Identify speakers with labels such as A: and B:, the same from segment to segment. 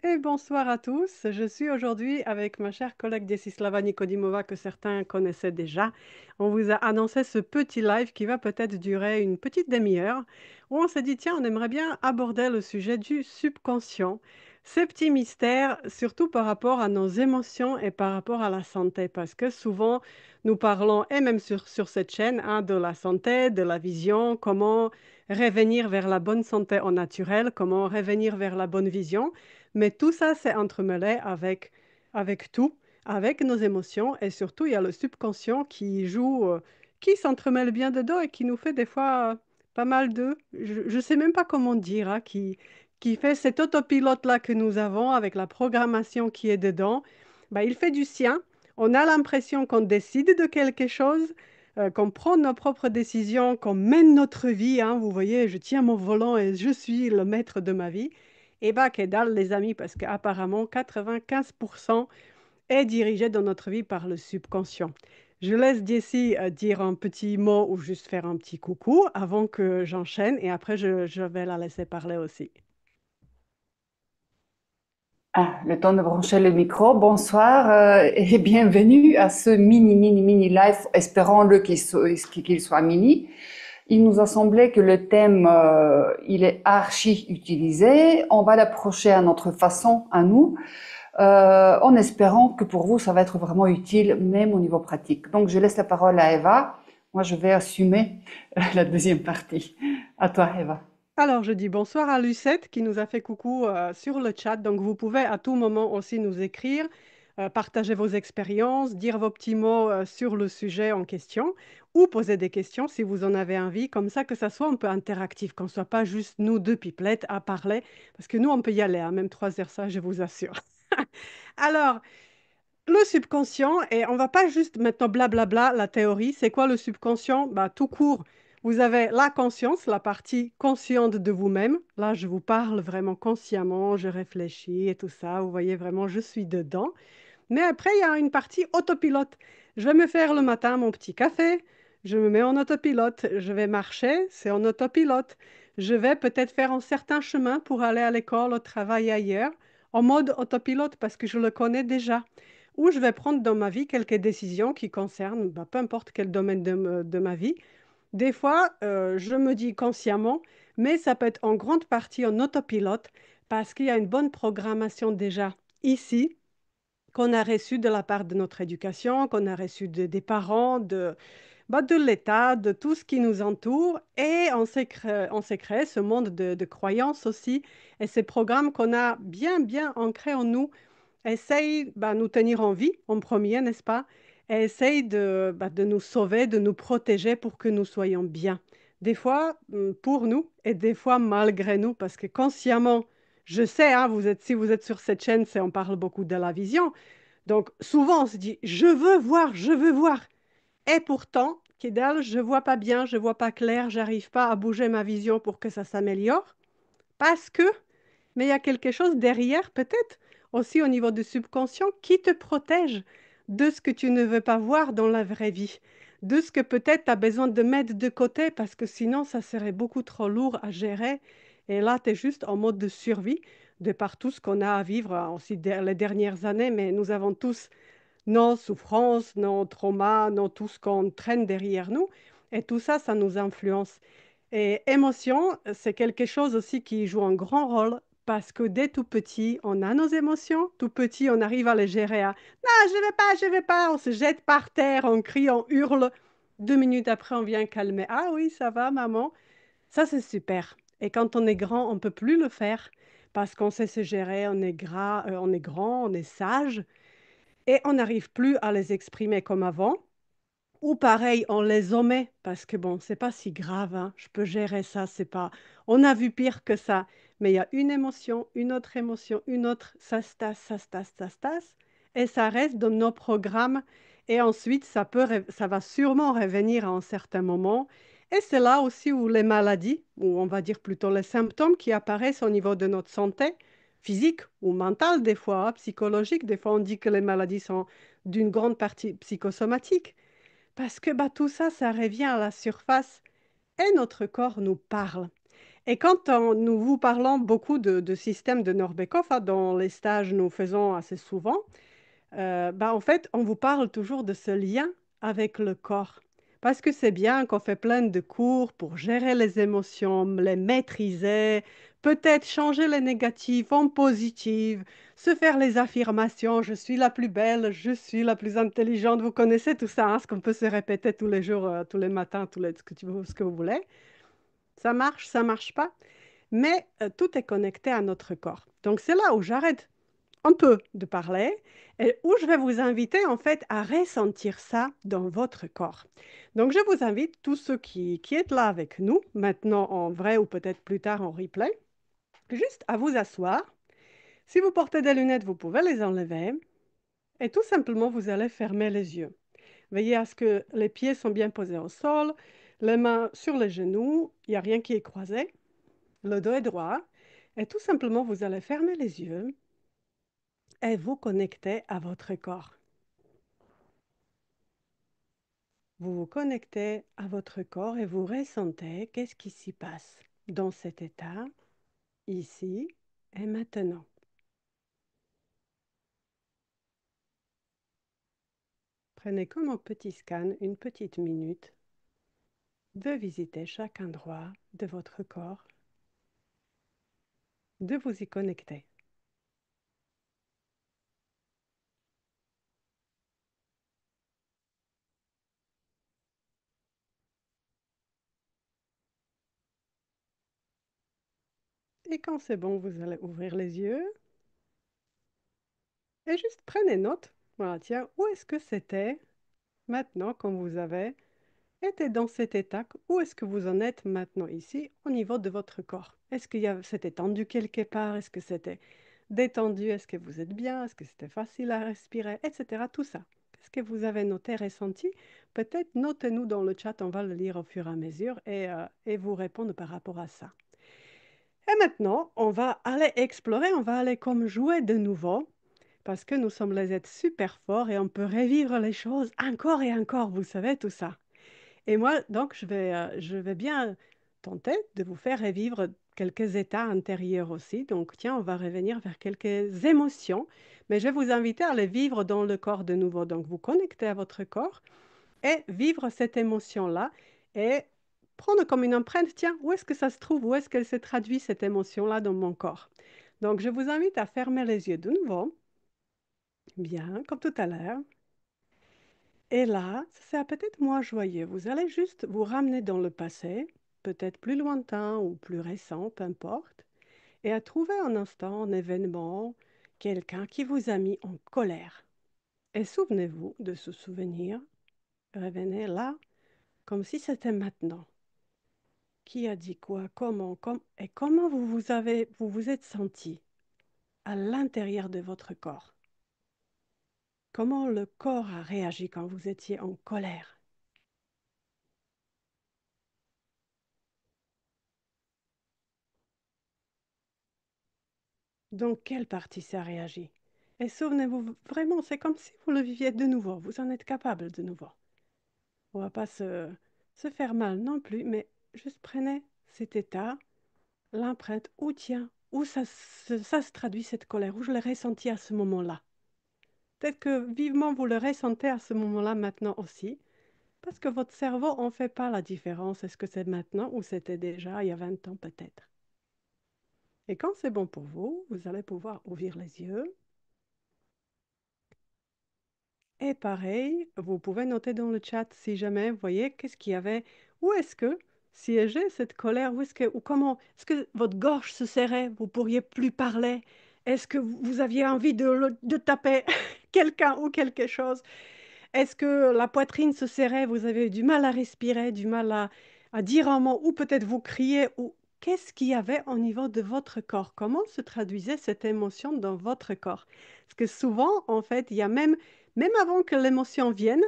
A: Et bonsoir à tous. Je suis aujourd'hui avec ma chère collègue Desislava Nikodimova que certains connaissaient déjà. On vous a annoncé ce petit live qui va peut-être durer une petite demi-heure où on s'est dit, tiens, on aimerait bien aborder le sujet du subconscient. Ces petits mystères, surtout par rapport à nos émotions et par rapport à la santé, parce que souvent nous parlons, et même sur cette chaîne, hein, de la santé, de la vision, comment revenir vers la bonne santé au naturel, comment revenir vers la bonne vision. Mais tout ça, c'est entremêlé avec tout, avec nos émotions et surtout, il y a le subconscient qui joue, qui s'entremêle bien dedans et qui nous fait des fois pas mal de, je ne sais même pas comment dire, hein, qui fait cet autopilote-là que nous avons avec la programmation qui est dedans. Bah, il fait du sien. On a l'impression qu'on décide de quelque chose, qu'on prend nos propres décisions, qu'on mène notre vie, hein. Vous voyez, je tiens mon volant et je suis le maître de ma vie. Et bah, que dalle, les amis, parce qu'apparemment, 95% est dirigé dans notre vie par le subconscient. Je laisse Jessie dire un petit mot ou juste faire un petit coucou avant que j'enchaîne et après, je vais la laisser parler aussi.
B: Ah, le temps de brancher le micro. Bonsoir et bienvenue à ce mini live. Espérons-le qu'il soit mini. Il nous a semblé que le thème, il est archi utilisé. On va l'approcher à notre façon, à nous, en espérant que pour vous, ça va être vraiment utile, même au niveau pratique. Donc, je laisse la parole à Eva. Moi, je vais assumer la deuxième partie. À toi, Eva.
A: Alors, je dis bonsoir à Lucette qui nous a fait coucou sur le chat. Donc, vous pouvez à tout moment aussi nous écrire, partager vos expériences, dire vos petits mots sur le sujet en question ou poser des questions si vous en avez envie, comme ça que ça soit un peu interactif, qu'on ne soit pas juste nous deux pipelettes à parler, parce que nous, on peut y aller, hein, même 3 heures, ça, je vous assure. Alors, le subconscient, et on va pas juste maintenant blablabla la théorie, c'est quoi le subconscient? Bah, tout court, vous avez la conscience, la partie consciente de vous-même. Là, je vous parle vraiment consciemment, je réfléchis et tout ça. Vous voyez vraiment, je suis dedans. Mais après, il y a une partie autopilote. Je vais me faire le matin mon petit café, je me mets en autopilote, je vais marcher, c'est en autopilote. Je vais peut-être faire un certain chemin pour aller à l'école, au travail ailleurs, en mode autopilote parce que je le connais déjà. Ou je vais prendre dans ma vie quelques décisions qui concernent bah, peu importe quel domaine de ma vie. Des fois, je me dis consciemment, mais ça peut être en grande partie en autopilote parce qu'il y a une bonne programmation déjà ici qu'on a reçu de la part de notre éducation, qu'on a reçu des parents, bah, de l'État, de tout ce qui nous entoure. Et on s'est créé ce monde de croyances aussi. Et ces programmes qu'on a bien ancrés en nous essayent bah, nous tenir en vie en premier, n'est-ce pas? Et essayent de nous sauver, de nous protéger pour que nous soyons bien. Des fois pour nous et des fois malgré nous, parce que consciemment, je sais, hein, si vous êtes sur cette chaîne, on parle beaucoup de la vision. Donc souvent, on se dit, je veux voir. Et pourtant, Kidal, je vois pas bien, je vois pas clair, j'arrive pas à bouger ma vision pour que ça s'améliore. Parce que, mais il y a quelque chose derrière, peut-être aussi au niveau du subconscient, qui te protège de ce que tu ne veux pas voir dans la vraie vie, de ce que peut-être tu as besoin de mettre de côté parce que sinon ça serait beaucoup trop lourd à gérer. Et là, tu es juste en mode de survie de par tout ce qu'on a à vivre aussi les dernières années, mais nous avons tous nos souffrances, nos traumas, tout ce qu'on traîne derrière nous. Et tout ça, ça nous influence. Et émotion, c'est quelque chose aussi qui joue un grand rôle parce que dès tout petit, on a nos émotions. Tout petit, on arrive à les gérer. Non, je vais pas. On se jette par terre, on crie, on hurle. 2 minutes après, on vient calmer. Ah oui, ça va, maman. Ça, c'est super. Et quand on est grand, on ne peut plus le faire parce qu'on sait se gérer. On est grand, on est sage et on n'arrive plus à les exprimer comme avant. Ou pareil, on les omet parce que bon, c'est pas si grave, hein, je peux gérer ça, c'est pas. On a vu pire que ça, mais il y a une émotion, une autre émotion, une autre, ça se tasse, ça se tasse, ça se tasse, et ça reste dans nos programmes. Et ensuite, ça va sûrement revenir à un certain moment. Et c'est là aussi où les maladies, ou on va dire plutôt les symptômes qui apparaissent au niveau de notre santé, physique ou mentale des fois, hein, psychologique. Des fois, on dit que les maladies sont d'une grande partie psychosomatiques. Parce que bah, tout ça, ça revient à la surface et notre corps nous parle. Et quand nous vous parlons beaucoup de système de Norbekov, hein, dans les stages nous faisons assez souvent, bah, en fait, on vous parle toujours de ce lien avec le corps. Parce que c'est bien qu'on fait plein de cours pour gérer les émotions, les maîtriser, peut-être changer les négatives en positives, se faire les affirmations, je suis la plus belle, je suis la plus intelligente. Vous connaissez tout ça, hein, ce qu'on peut se répéter tous les jours, tous les matins, ce que vous voulez. Ça marche pas. Mais tout est connecté à notre corps. Donc c'est là où j'arrête un peu de parler et où je vais vous inviter en fait à ressentir ça dans votre corps. Donc je vous invite, tous ceux qui êtes là avec nous, maintenant en vrai ou peut-être plus tard en replay, juste à vous asseoir. Si vous portez des lunettes, vous pouvez les enlever et tout simplement vous allez fermer les yeux. Veillez à ce que les pieds sont bien posés au sol, les mains sur les genoux, il n'y a rien qui est croisé, le dos est droit et tout simplement vous allez fermer les yeux et vous connecter à votre corps. Vous vous connectez à votre corps et vous ressentez qu'est-ce qui s'y passe dans cet état, ici et maintenant. Prenez comme un petit scan une petite minute de visiter chaque endroit de votre corps, de vous y connecter. Et quand c'est bon, vous allez ouvrir les yeux et juste prenez note. Voilà, tiens, où est-ce que c'était maintenant quand vous avez été dans cet état? Où est-ce que vous en êtes maintenant ici au niveau de votre corps? Est-ce qu'il y a, c'était tendu quelque part? Est-ce que c'était détendu? Est-ce que vous êtes bien? Est-ce que c'était facile à respirer? Etc. Tout ça. Qu'est-ce que vous avez noté, ressenti? Peut-être notez-nous dans le chat, on va le lire au fur et à mesure et vous répondre par rapport à ça. Et maintenant, on va aller explorer, on va aller comme jouer de nouveau parce que nous sommes les êtres super forts et on peut revivre les choses encore et encore, vous savez, tout ça. Et moi, donc, je vais bien tenter de vous faire revivre quelques états intérieurs aussi. Donc, tiens, on va revenir vers quelques émotions, mais je vais vous inviter à les vivre dans le corps de nouveau. Donc, vous connectez à votre corps et vivre cette émotion-là et prendre comme une empreinte, tiens, où est-ce que ça se trouve, où est-ce qu'elle se traduit, cette émotion-là, dans mon corps. Donc, je vous invite à fermer les yeux de nouveau, bien, comme tout à l'heure. Et là, c'est peut-être moins joyeux. Vous allez juste vous ramener dans le passé, peut-être plus lointain ou plus récent, peu importe, et à trouver un instant, un événement, quelqu'un qui vous a mis en colère. Et souvenez-vous de ce souvenir. Revenez là, comme si c'était maintenant. Qui a dit quoi, comment, et comment vous vous êtes senti à l'intérieur de votre corps? Comment le corps a réagi quand vous étiez en colère? Donc, quelle partie ça réagit? Et souvenez-vous, vraiment, c'est comme si vous le viviez de nouveau. Vous en êtes capable de nouveau. On va pas se faire mal non plus, mais juste prenez cet état, l'empreinte, où tiens, où ça se traduit cette colère, où je l'ai ressenti à ce moment-là. Peut-être que vivement vous le ressentez à ce moment-là maintenant aussi, parce que votre cerveau en fait pas la différence. Est-ce que c'est maintenant ou c'était déjà il y a 20 ans peut-être? Et quand c'est bon pour vous, vous allez pouvoir ouvrir les yeux. Et pareil, vous pouvez noter dans le chat si jamais vous voyez qu'est-ce qu'il y avait, où est-ce que siégeait cette colère, où est-ce que, ou comment, est-ce que votre gorge se serrait, vous pourriez plus parler, est-ce que vous aviez envie de taper quelqu'un ou quelque chose? Est-ce que la poitrine se serrait, vous avez eu du mal à respirer, du mal à dire un mot, ou peut-être vous criez, ou qu'est-ce qu'il y avait au niveau de votre corps? Comment se traduisait cette émotion dans votre corps? Parce que souvent, en fait, il y a même avant que l'émotion vienne,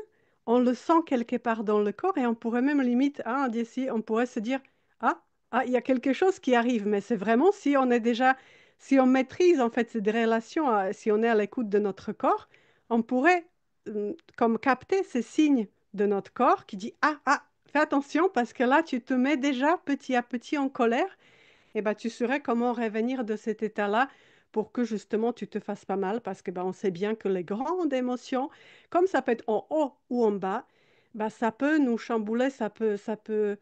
A: on le sent quelque part dans le corps et on pourrait même limite, hein, d'ici, on pourrait se dire, ah, il y a quelque chose qui arrive, mais c'est vraiment si on est déjà, si on maîtrise en fait ces relations, si on est à l'écoute de notre corps, on pourrait comme capter ces signes de notre corps qui dit, ah, fais attention parce que là, tu te mets déjà petit à petit en colère eh ben, tu saurais comment revenir de cet état-là pour que justement tu te fasses pas mal parce que ben, on sait bien que les grandes émotions, comme ça peut être en haut ou en bas, ben, ça peut nous chambouler, ça peut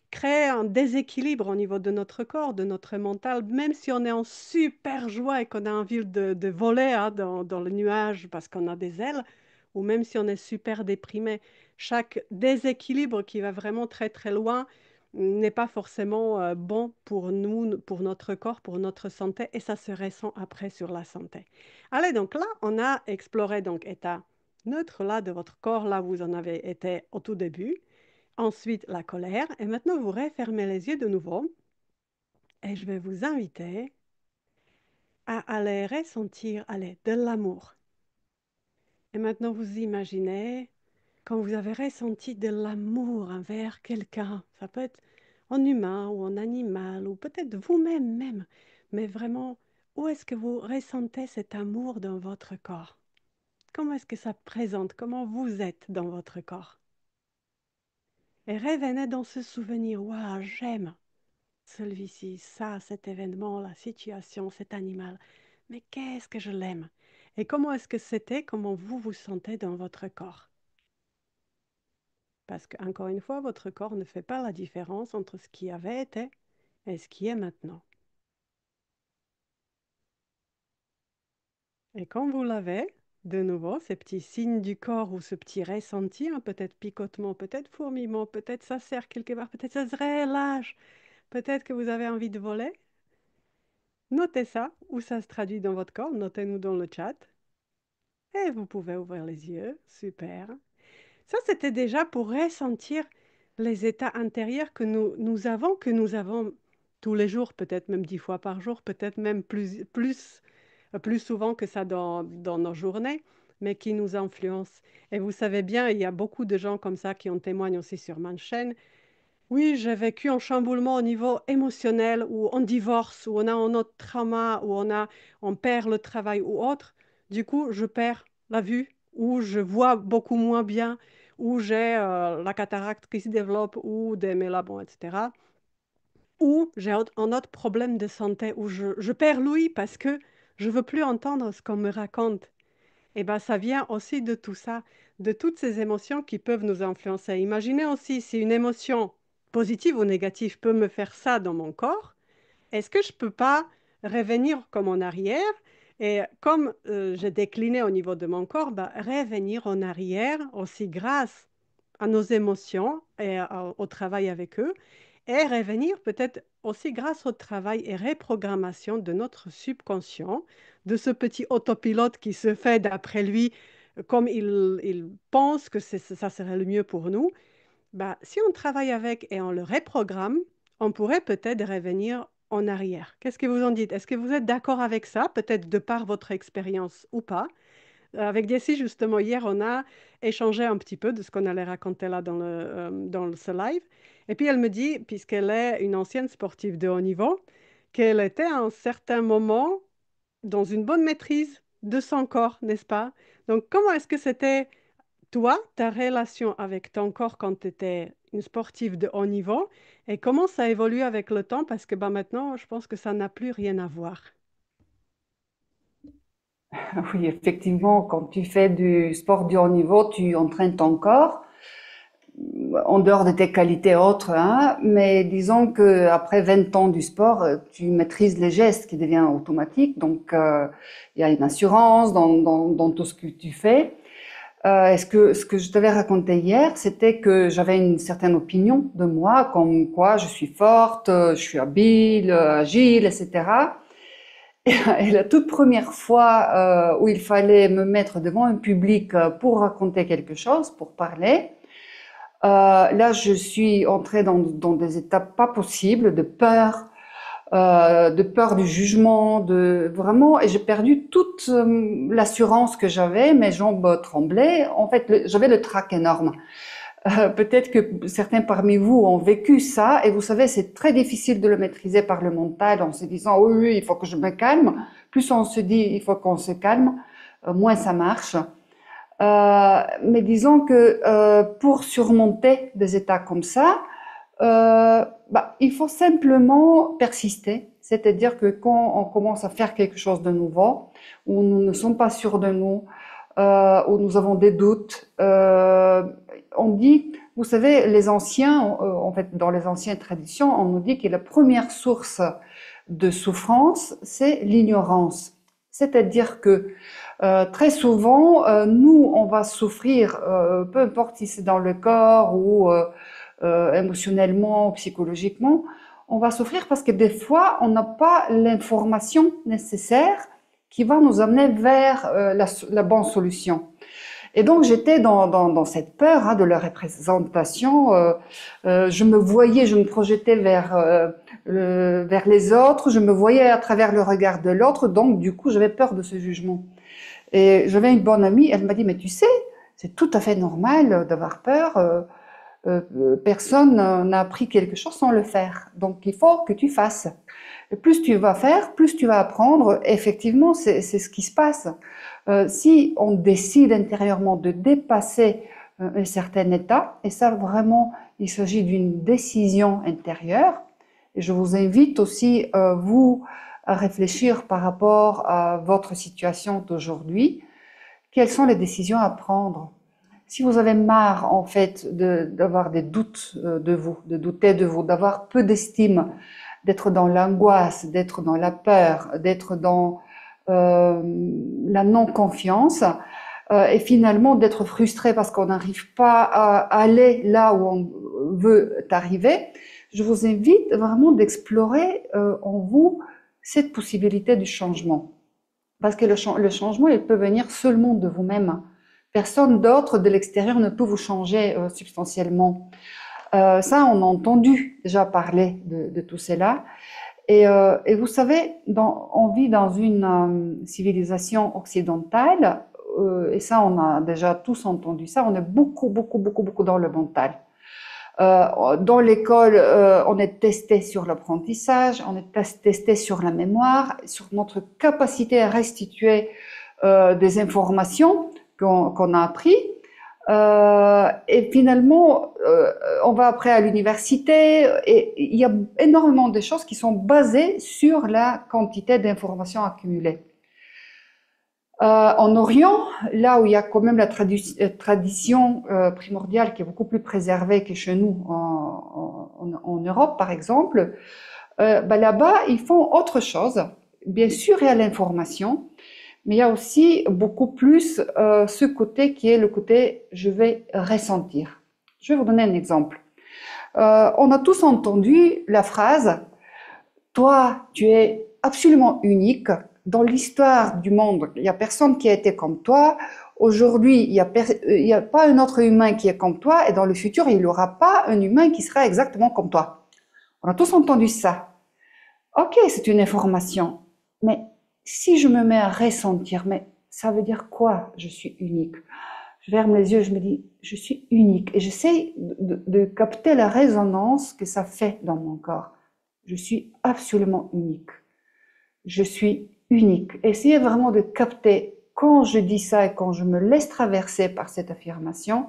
A: créer un déséquilibre au niveau de notre corps, de notre mental, même si on est en super joie et qu'on a envie de voler hein, dans le nuage parce qu'on a des ailes, ou même si on est super déprimé. Chaque déséquilibre qui va vraiment très très loin n'est pas forcément bon pour nous, pour notre corps, pour notre santé, et ça se ressent après sur la santé. Allez, donc là, on a exploré donc état neutre là de votre corps, là où vous en avez été au tout début. Ensuite, la colère. Et maintenant, vous refermez les yeux de nouveau. Et je vais vous inviter à aller ressentir, allez, de l'amour. Et maintenant, vous imaginez quand vous avez ressenti de l'amour envers quelqu'un. Ça peut être en humain ou en animal ou peut-être vous-même même. Mais vraiment, où est-ce que vous ressentez cet amour dans votre corps? Comment est-ce que ça présente? Comment vous êtes dans votre corps? Et revenez dans ce souvenir. Waouh, j'aime celui-ci, ça, cet événement, la situation, cet animal. Mais qu'est-ce que je l'aime? Et comment est-ce que c'était, comment vous vous sentez dans votre corps? Parce qu'encore une fois, votre corps ne fait pas la différence entre ce qui avait été et ce qui est maintenant. Et quand vous l'avez, de nouveau, ces petits signes du corps ou ce petit ressenti, hein, peut-être picotement, peut-être fourmillement, peut-être ça serre quelque part, peut-être ça se relâche, peut-être que vous avez envie de voler. Notez ça, où ça se traduit dans votre corps, notez-nous dans le chat. Et vous pouvez ouvrir les yeux, super. Ça, c'était déjà pour ressentir les états intérieurs que nous avons tous les jours, peut-être même 10 fois par jour, peut-être même plus souvent que ça dans nos journées, mais qui nous influencent. Et vous savez bien, il y a beaucoup de gens comme ça qui en témoignent aussi sur ma chaîne. Oui, j'ai vécu un chamboulement au niveau émotionnel, ou on divorce, ou on a un autre trauma, ou on perd le travail ou autre. Du coup, je perds la vue, ou je vois beaucoup moins bien, ou j'ai la cataracte qui se développe, ou des mélabons, etc. Ou j'ai un autre problème de santé, où je perds l'ouïe parce que je veux plus entendre ce qu'on me raconte. Eh ben, ça vient aussi de tout ça, de toutes ces émotions qui peuvent nous influencer. Imaginez aussi si une émotion positive ou négative peut me faire ça dans mon corps, est-ce que je ne peux pas revenir comme en arrière et comme j'ai décliné au niveau de mon corps, bah, revenir en arrière aussi grâce à nos émotions et au travail avec eux et revenir peut-être aussi grâce au travail et reprogrammation de notre subconscient, de ce petit autopilote qui se fait d'après lui comme il pense que ça serait le mieux pour nous. Bah, si on travaille avec et on le reprogramme, on pourrait peut-être revenir en arrière. Qu'est-ce que vous en dites? Est-ce que vous êtes d'accord avec ça, peut-être de par votre expérience ou pas? Avec Jessie, justement, hier, on a échangé un petit peu de ce qu'on allait raconter là dans ce live. Et puis elle me dit, puisqu'elle est une ancienne sportive de haut niveau, qu'elle était à un certain moment dans une bonne maîtrise de son corps, n'est-ce pas? Donc, comment est-ce que c'était toi, ta relation avec ton corps quand tu étais une sportive de haut niveau et comment ça évolue avec le temps? Parce que bah, maintenant, je pense que ça n'a plus rien à voir.
B: Oui, effectivement, quand tu fais du sport du haut niveau, tu entraînes ton corps en dehors de tes qualités autres, hein, mais disons que après 20 ans du sport, tu maîtrises les gestes qui deviennent automatiques, donc il y a une assurance dans tout ce que tu fais. Ce que je t'avais raconté hier, c'était que j'avais une certaine opinion de moi, comme quoi je suis forte, je suis habile, agile, etc. Et la toute première fois où il fallait me mettre devant un public pour raconter quelque chose, pour parler, là je suis entrée dans des étapes pas possibles de peur du jugement, de vraiment, et j'ai perdu toute l'assurance que j'avais, mes jambes tremblaient. En fait, j'avais le trac énorme. Peut-être que certains parmi vous ont vécu ça, et vous savez, c'est très difficile de le maîtriser par le mental en se disant oui, oui, il faut que je me calme. Plus on se dit il faut qu'on se calme, moins ça marche. Mais disons que pour surmonter des états comme ça, Il faut simplement persister. C'est-à-dire que quand on commence à faire quelque chose de nouveau, où nous ne sommes pas sûrs de nous, où nous avons des doutes, on dit, vous savez, les anciens, en fait, dans les anciennes traditions, on nous dit que la première source de souffrance, c'est l'ignorance. C'est-à-dire que très souvent, nous, on va souffrir, peu importe si c'est dans le corps ou émotionnellement, psychologiquement, on va souffrir parce que des fois, on n'a pas l'information nécessaire qui va nous amener vers la bonne solution. Et donc j'étais dans cette peur de la représentation. Je me voyais, je me projetais vers les autres, je me voyais à travers le regard de l'autre, donc du coup j'avais peur de ce jugement. Et j'avais une bonne amie, elle m'a dit, mais tu sais, c'est tout à fait normal d'avoir peur. Personne n'a appris quelque chose sans le faire. Donc il faut que tu fasses. Et plus tu vas faire, plus tu vas apprendre. Effectivement, c'est ce qui se passe. Si on décide intérieurement de dépasser un certain état, et ça vraiment, il s'agit d'une décision intérieure, et je vous invite aussi, vous, à réfléchir par rapport à votre situation d'aujourd'hui. Quelles sont les décisions à prendre? Si vous avez marre, en fait, d'avoir des doutes de vous, de douter de vous, d'avoir peu d'estime, d'être dans l'angoisse, d'être dans la peur, d'être dans la non-confiance, et finalement d'être frustré parce qu'on n'arrive pas à aller là où on veut arriver, je vous invite vraiment d'explorer en vous cette possibilité du changement. Parce que le changement, il peut venir seulement de vous-même. Personne d'autre de l'extérieur ne peut vous changer substantiellement. Ça, on a entendu déjà parler de tout cela. Et vous savez, on vit dans une civilisation occidentale, et ça, on a déjà tous entendu ça, on est beaucoup, beaucoup, beaucoup, beaucoup dans le mental. Dans l'école, on est testé sur l'apprentissage, on est testé sur la mémoire, sur notre capacité à restituer des informations qu'on a appris. Et finalement, on va après à l'université et il y a énormément de choses qui sont basées sur la quantité d'informations accumulées. En Orient, là où il y a quand même la tradition primordiale qui est beaucoup plus préservée que chez nous en Europe, par exemple, là-bas, ils font autre chose. Bien sûr, il y a l'information, mais il y a aussi beaucoup plus ce côté qui est le côté je vais ressentir. Je vais vous donner un exemple. On a tous entendu la phrase « Toi, tu es absolument unique. Dans l'histoire du monde, il n'y a personne qui a été comme toi. Aujourd'hui, il n'y a pas un autre humain qui est comme toi. Et dans le futur, il n'y aura pas un humain qui sera exactement comme toi. » On a tous entendu ça. Ok, c'est une information. Mais si je me mets à ressentir, mais ça veut dire quoi, je suis unique? Je ferme les yeux, je me dis, je suis unique. Et j'essaie de capter la résonance que ça fait dans mon corps. Je suis absolument unique. Je suis unique. Essayez vraiment de capter, quand je dis ça et quand je me laisse traverser par cette affirmation,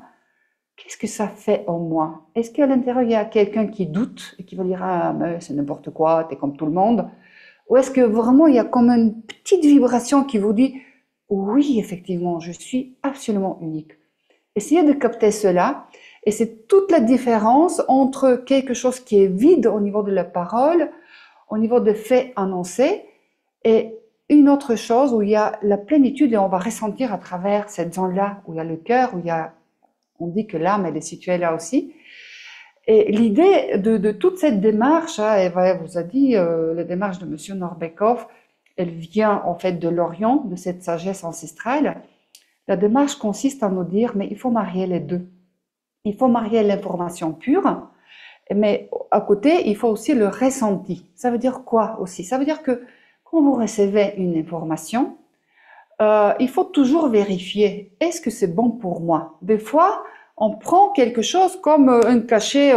B: qu'est-ce que ça fait en moi? Est-ce qu'à l'intérieur, il y a quelqu'un qui doute et qui va dire, ah, mais c'est n'importe quoi, t'es comme tout le monde? Ou est-ce que vraiment, il y a comme une petite vibration qui vous dit, oui, effectivement, je suis absolument unique. Essayez de capter cela. Et c'est toute la différence entre quelque chose qui est vide au niveau de la parole, au niveau des faits annoncés, et une autre chose où il y a la plénitude et on va ressentir à travers cette zone-là, où il y a le cœur, où il y a, on dit que l'âme, elle est située là aussi. Et l'idée de toute cette démarche, Eva vous a dit, la démarche de Monsieur Norbekov, elle vient en fait de l'Orient, de cette sagesse ancestrale. La démarche consiste à nous dire, mais il faut marier les deux. Il faut marier l'information pure, mais à côté, il faut aussi le ressenti. Ça veut dire quoi aussi? Ça veut dire que quand vous recevez une information, il faut toujours vérifier, est-ce que c'est bon pour moi? Des fois, on prend quelque chose comme un cachet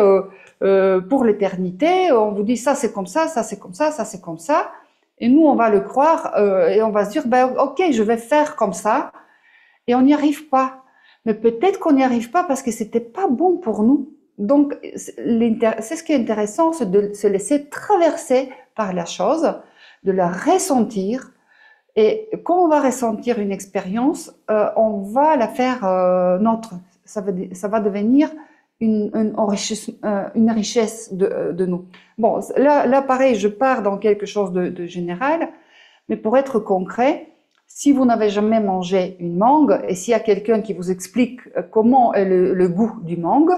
B: pour l'éternité, on vous dit ça c'est comme ça, ça c'est comme ça, ça c'est comme ça, et nous on va le croire et on va se dire, ben, ok, je vais faire comme ça, et on n'y arrive pas. Mais peut-être qu'on n'y arrive pas parce que c'était pas bon pour nous. Donc, c'est ce qui est intéressant, c'est de se laisser traverser par la chose, de la ressentir. Et quand on va ressentir une expérience, on va la faire nôtre. Ça va devenir une richesse de nous. Bon, là, pareil, je pars dans quelque chose de général, mais pour être concret, si vous n'avez jamais mangé une mangue, et s'il y a quelqu'un qui vous explique comment est le goût du mangue,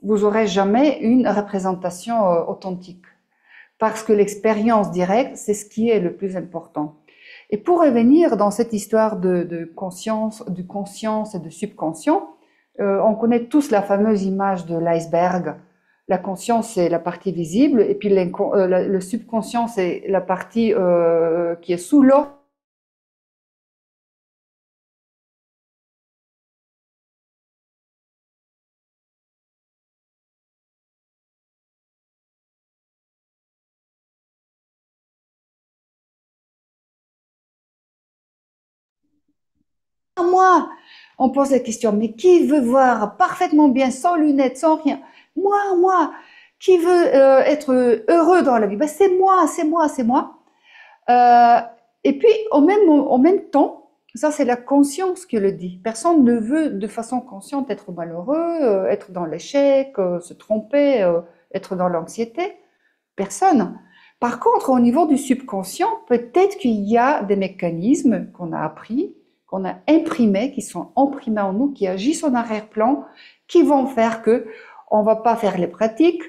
B: vous aurez jamais une représentation authentique. Parce que l'expérience directe, c'est ce qui est le plus important. Et pour revenir dans cette histoire de conscience, de conscience et de subconscient, on connaît tous la fameuse image de l'iceberg. La conscience, c'est la partie visible, et puis le subconscient, c'est la partie qui est sous l'eau. Moi, on pose la question, mais qui veut voir parfaitement bien, sans lunettes, sans rien? Moi, qui veut être heureux dans la vie? Ben, c'est moi, c'est moi, c'est moi. Et puis, en même temps, ça c'est la conscience qui le dit. Personne ne veut de façon consciente être malheureux, être dans l'échec, se tromper, être dans l'anxiété. Personne. Par contre, au niveau du subconscient, peut-être qu'il y a des mécanismes qu'on a appris, qu'on a imprimés, qui sont imprimés en nous, qui agissent en arrière-plan, qui vont faire que on va pas faire les pratiques,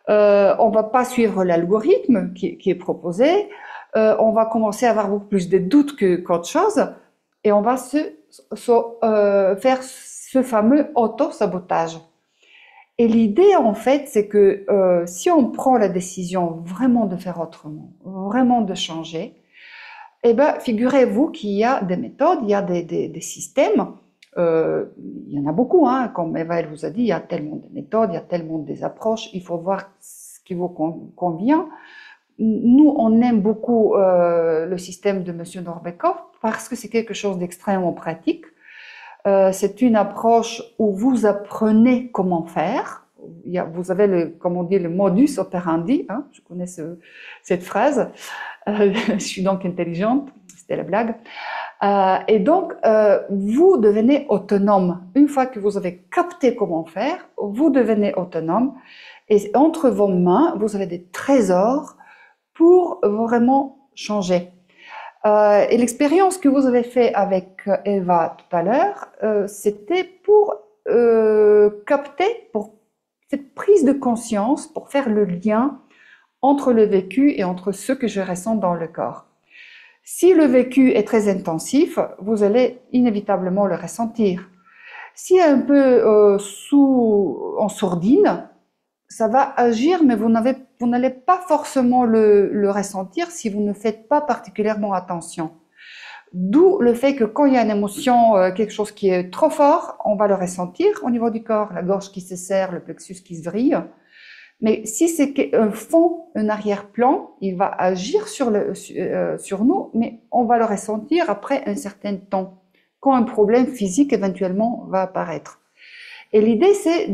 B: on va pas suivre l'algorithme qui est proposé, on va commencer à avoir beaucoup plus de doutes qu'autre chose, et on va faire ce fameux auto-sabotage. Et l'idée, en fait, c'est que si on prend la décision vraiment de faire autrement, vraiment de changer, eh ben, figurez-vous qu'il y a des méthodes, il y a des systèmes. Il y en a beaucoup, hein, comme Eva elle vous a dit, il y a tellement de méthodes, il y a tellement des approches. Il faut voir ce qui vous convient. Nous, on aime beaucoup le système de Monsieur Norbekov parce que c'est quelque chose d'extrêmement pratique. C'est une approche où vous apprenez comment faire. Vous avez comme on dit, le modus operandi. Hein, je connais cette phrase. Je suis donc intelligente. C'était la blague. Et donc, vous devenez autonome. Une fois que vous avez capté comment faire, vous devenez autonome. Et entre vos mains, vous avez des trésors pour vraiment changer. Et l'expérience que vous avez fait avec Eva tout à l'heure, c'était pour capter, pour cette prise de conscience, pour faire le lien entre le vécu et entre ce que je ressens dans le corps. Si le vécu est très intensif, vous allez inévitablement le ressentir. S'il est un peu en sourdine, ça va agir, mais vous n'allez pas forcément le ressentir si vous ne faites pas particulièrement attention. D'où le fait que quand il y a une émotion, quelque chose qui est trop fort, on va le ressentir au niveau du corps, la gorge qui se serre, le plexus qui se vrille. Mais si c'est un fond, un arrière-plan, il va agir sur nous, mais on va le ressentir après un certain temps, quand un problème physique éventuellement va apparaître. Et l'idée, c'est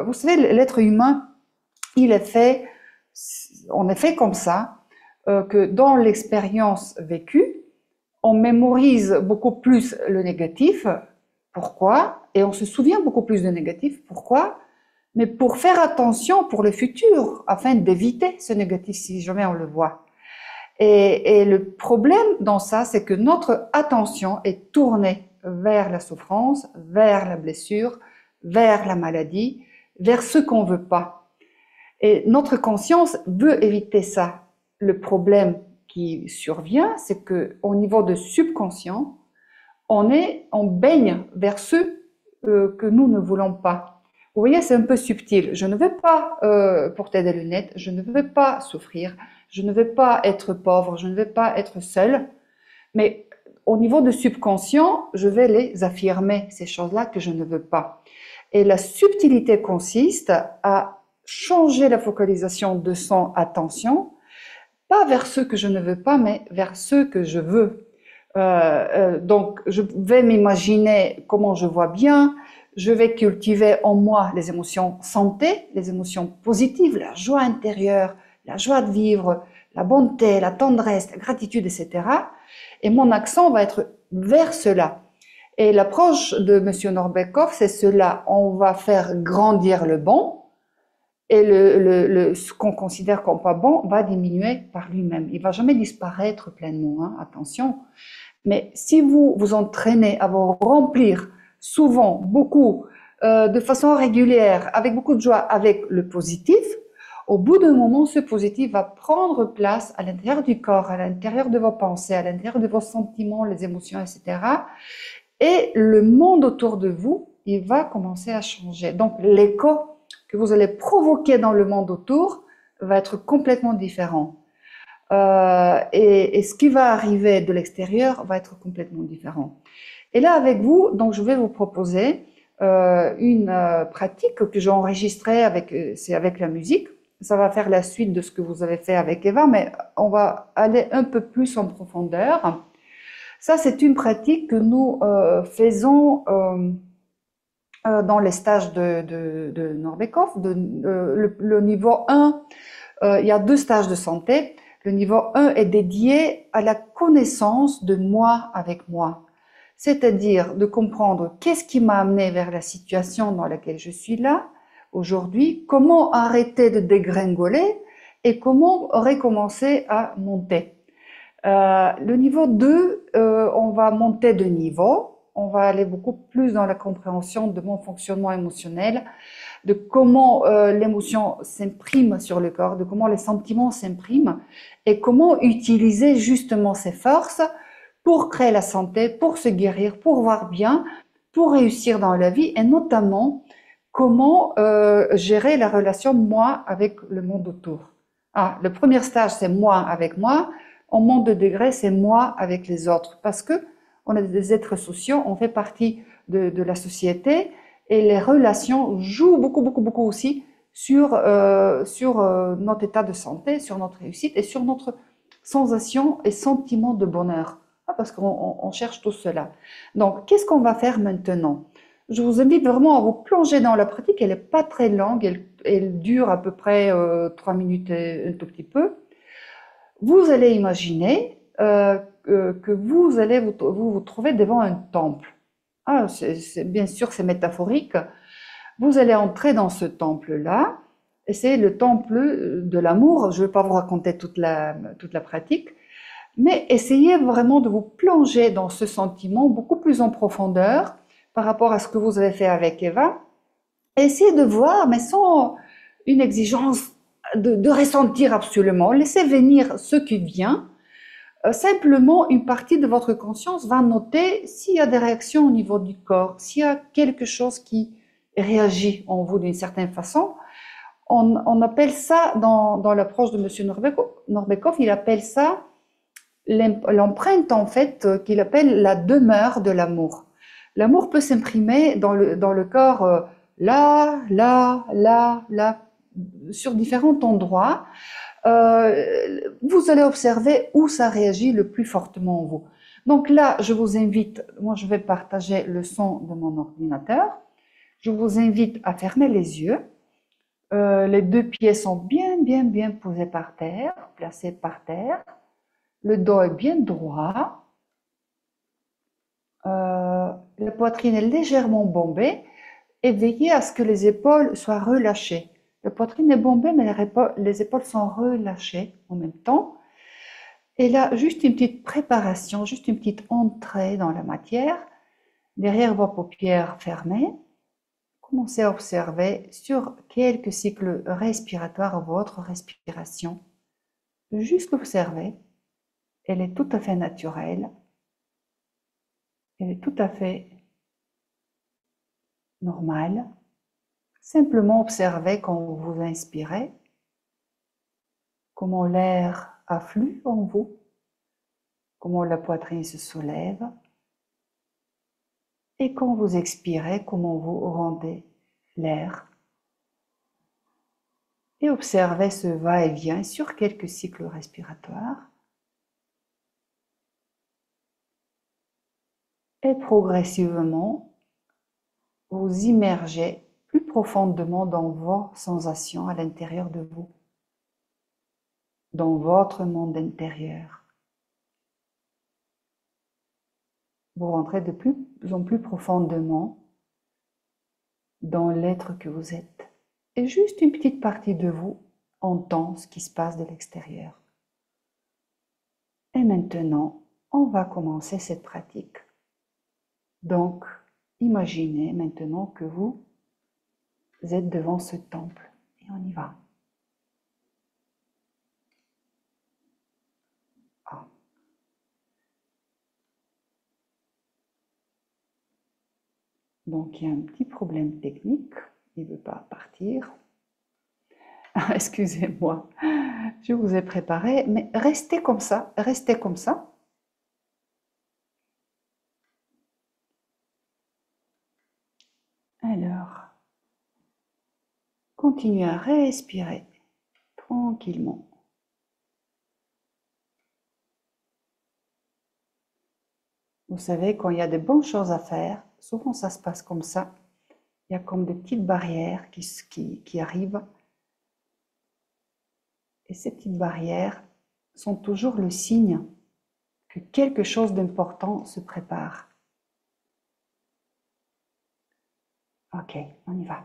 B: vous savez, l'être humain, on est fait comme ça, que dans l'expérience vécue, on mémorise beaucoup plus le négatif. Pourquoi? Et on se souvient beaucoup plus de négatif. Pourquoi? Mais pour faire attention pour le futur, afin d'éviter ce négatif si jamais on le voit. Et le problème dans ça, c'est que notre attention est tournée vers la souffrance, vers la blessure, vers la maladie, vers ce qu'on veut pas. Et notre conscience veut éviter ça. Le problème qui survient, c'est que au niveau de subconscient, on baigne vers ce que nous ne voulons pas. Vous voyez, c'est un peu subtil. Je ne veux pas porter des lunettes, je ne veux pas souffrir, je ne veux pas être pauvre, je ne veux pas être seule. Mais au niveau de subconscient, je vais les affirmer, ces choses-là que je ne veux pas. Et la subtilité consiste à changer la focalisation de son attention, pas vers ce que je ne veux pas, mais vers ce que je veux. Donc, je vais m'imaginer comment je vois bien, Je vais cultiver en moi les émotions santé, les émotions positives, la joie intérieure, la joie de vivre, la bonté, la tendresse, la gratitude, etc. Et mon accent va être vers cela. Et l'approche de M. Norbekov, c'est cela. On va faire grandir le bon et ce qu'on considère comme pas bon va diminuer par lui-même. Il va jamais disparaître pleinement, hein, attention. Mais si vous vous entraînez à vous remplir souvent, beaucoup, de façon régulière, avec beaucoup de joie, avec le positif, au bout d'un moment, ce positif va prendre place à l'intérieur du corps, à l'intérieur de vos pensées, à l'intérieur de vos sentiments, les émotions, etc. Et le monde autour de vous, il va commencer à changer. Donc l'écho que vous allez provoquer dans le monde autour va être complètement différent. Et ce qui va arriver de l'extérieur va être complètement différent. Et là, avec vous, donc je vais vous proposer une pratique que j'ai enregistrée c'est avec la musique. Ça va faire la suite de ce que vous avez fait avec Eva, mais on va aller un peu plus en profondeur. Ça, c'est une pratique que nous faisons dans les stages de Norbekov. Le niveau 1, il y a 2 stages de santé. Le niveau 1 est dédié à la connaissance de moi avec moi. C'est-à-dire de comprendre qu'est-ce qui m'a amené vers la situation dans laquelle je suis là aujourd'hui, comment arrêter de dégringoler et comment recommencer à monter. Le niveau 2, on va monter de niveau, on va aller beaucoup plus dans la compréhension de mon fonctionnement émotionnel, de comment l'émotion s'imprime sur le corps, de comment les sentiments s'impriment et comment utiliser justement ces forces pour créer la santé, pour se guérir, pour voir bien, pour réussir dans la vie et notamment comment gérer la relation moi avec le monde autour. Ah, le premier stage, c'est moi avec moi. On monte de degré, c'est moi avec les autres parce que on est des êtres sociaux, on fait partie de la société et les relations jouent beaucoup aussi sur notre état de santé, sur notre réussite et sur notre sensation et sentiment de bonheur. Ah, parce qu'on cherche tout cela. Donc, qu'est-ce qu'on va faire maintenant? Je vous invite vraiment à vous plonger dans la pratique. Elle n'est pas très longue, elle dure à peu près 3 minutes et un tout petit peu. Vous allez imaginer que vous allez vous trouver devant un temple. Ah, bien sûr, c'est métaphorique. Vous allez entrer dans ce temple-là, et c'est le temple de l'amour. Je ne vais pas vous raconter toute la pratique, mais essayez vraiment de vous plonger dans ce sentiment beaucoup plus en profondeur par rapport à ce que vous avez fait avec Eva. Essayez de voir, mais sans une exigence de ressentir absolument. Laissez venir ce qui vient. Simplement, une partie de votre conscience va noter s'il y a des réactions au niveau du corps, s'il y a quelque chose qui réagit en vous d'une certaine façon. On appelle ça, dans l'approche de M. Norbekov, il appelle ça l'empreinte, en fait, qu'il appelle la demeure de l'amour. L'amour peut s'imprimer dans le corps là, sur différents endroits. Vous allez observer où ça réagit le plus fortement en vous. Donc là, je vous invite, moi je vais partager le son de mon ordinateur. Je vous invite à fermer les yeux. Les 2 pieds sont bien posés par terre, placés par terre. Le dos est bien droit. La poitrine est légèrement bombée et veillez à ce que les épaules soient relâchées. La poitrine est bombée, mais les épaules sont relâchées en même temps. Et là, juste une petite préparation, juste une petite entrée dans la matière. Derrière vos paupières fermées, commencez à observer sur quelques cycles respiratoires votre respiration. Juste observer. Elle est tout à fait naturelle. Elle est tout à fait normale. Simplement observez quand vous inspirez, comment l'air afflue en vous, comment la poitrine se soulève, et quand vous expirez, comment vous rendez l'air. Et observez ce va-et-vient sur quelques cycles respiratoires. Et progressivement, vous immergez plus profondément dans vos sensations à l'intérieur de vous, dans votre monde intérieur. Vous rentrez de plus en plus profondément dans l'être que vous êtes. Et juste une petite partie de vous entend ce qui se passe de l'extérieur. Et maintenant, on va commencer cette pratique. Donc, imaginez maintenant que vous êtes devant ce temple. Et on y va. Ah. Donc, il y a un petit problème technique. Il ne veut pas partir. Excusez-moi, je vous ai préparé, mais restez comme ça, restez comme ça. Alors, continuez à respirer tranquillement. Vous savez, quand il y a de bonnes choses à faire, souvent ça se passe comme ça. Il y a comme des petites barrières qui arrivent. Et ces petites barrières sont toujours le signe que quelque chose d'important se prépare. Ok, on y va.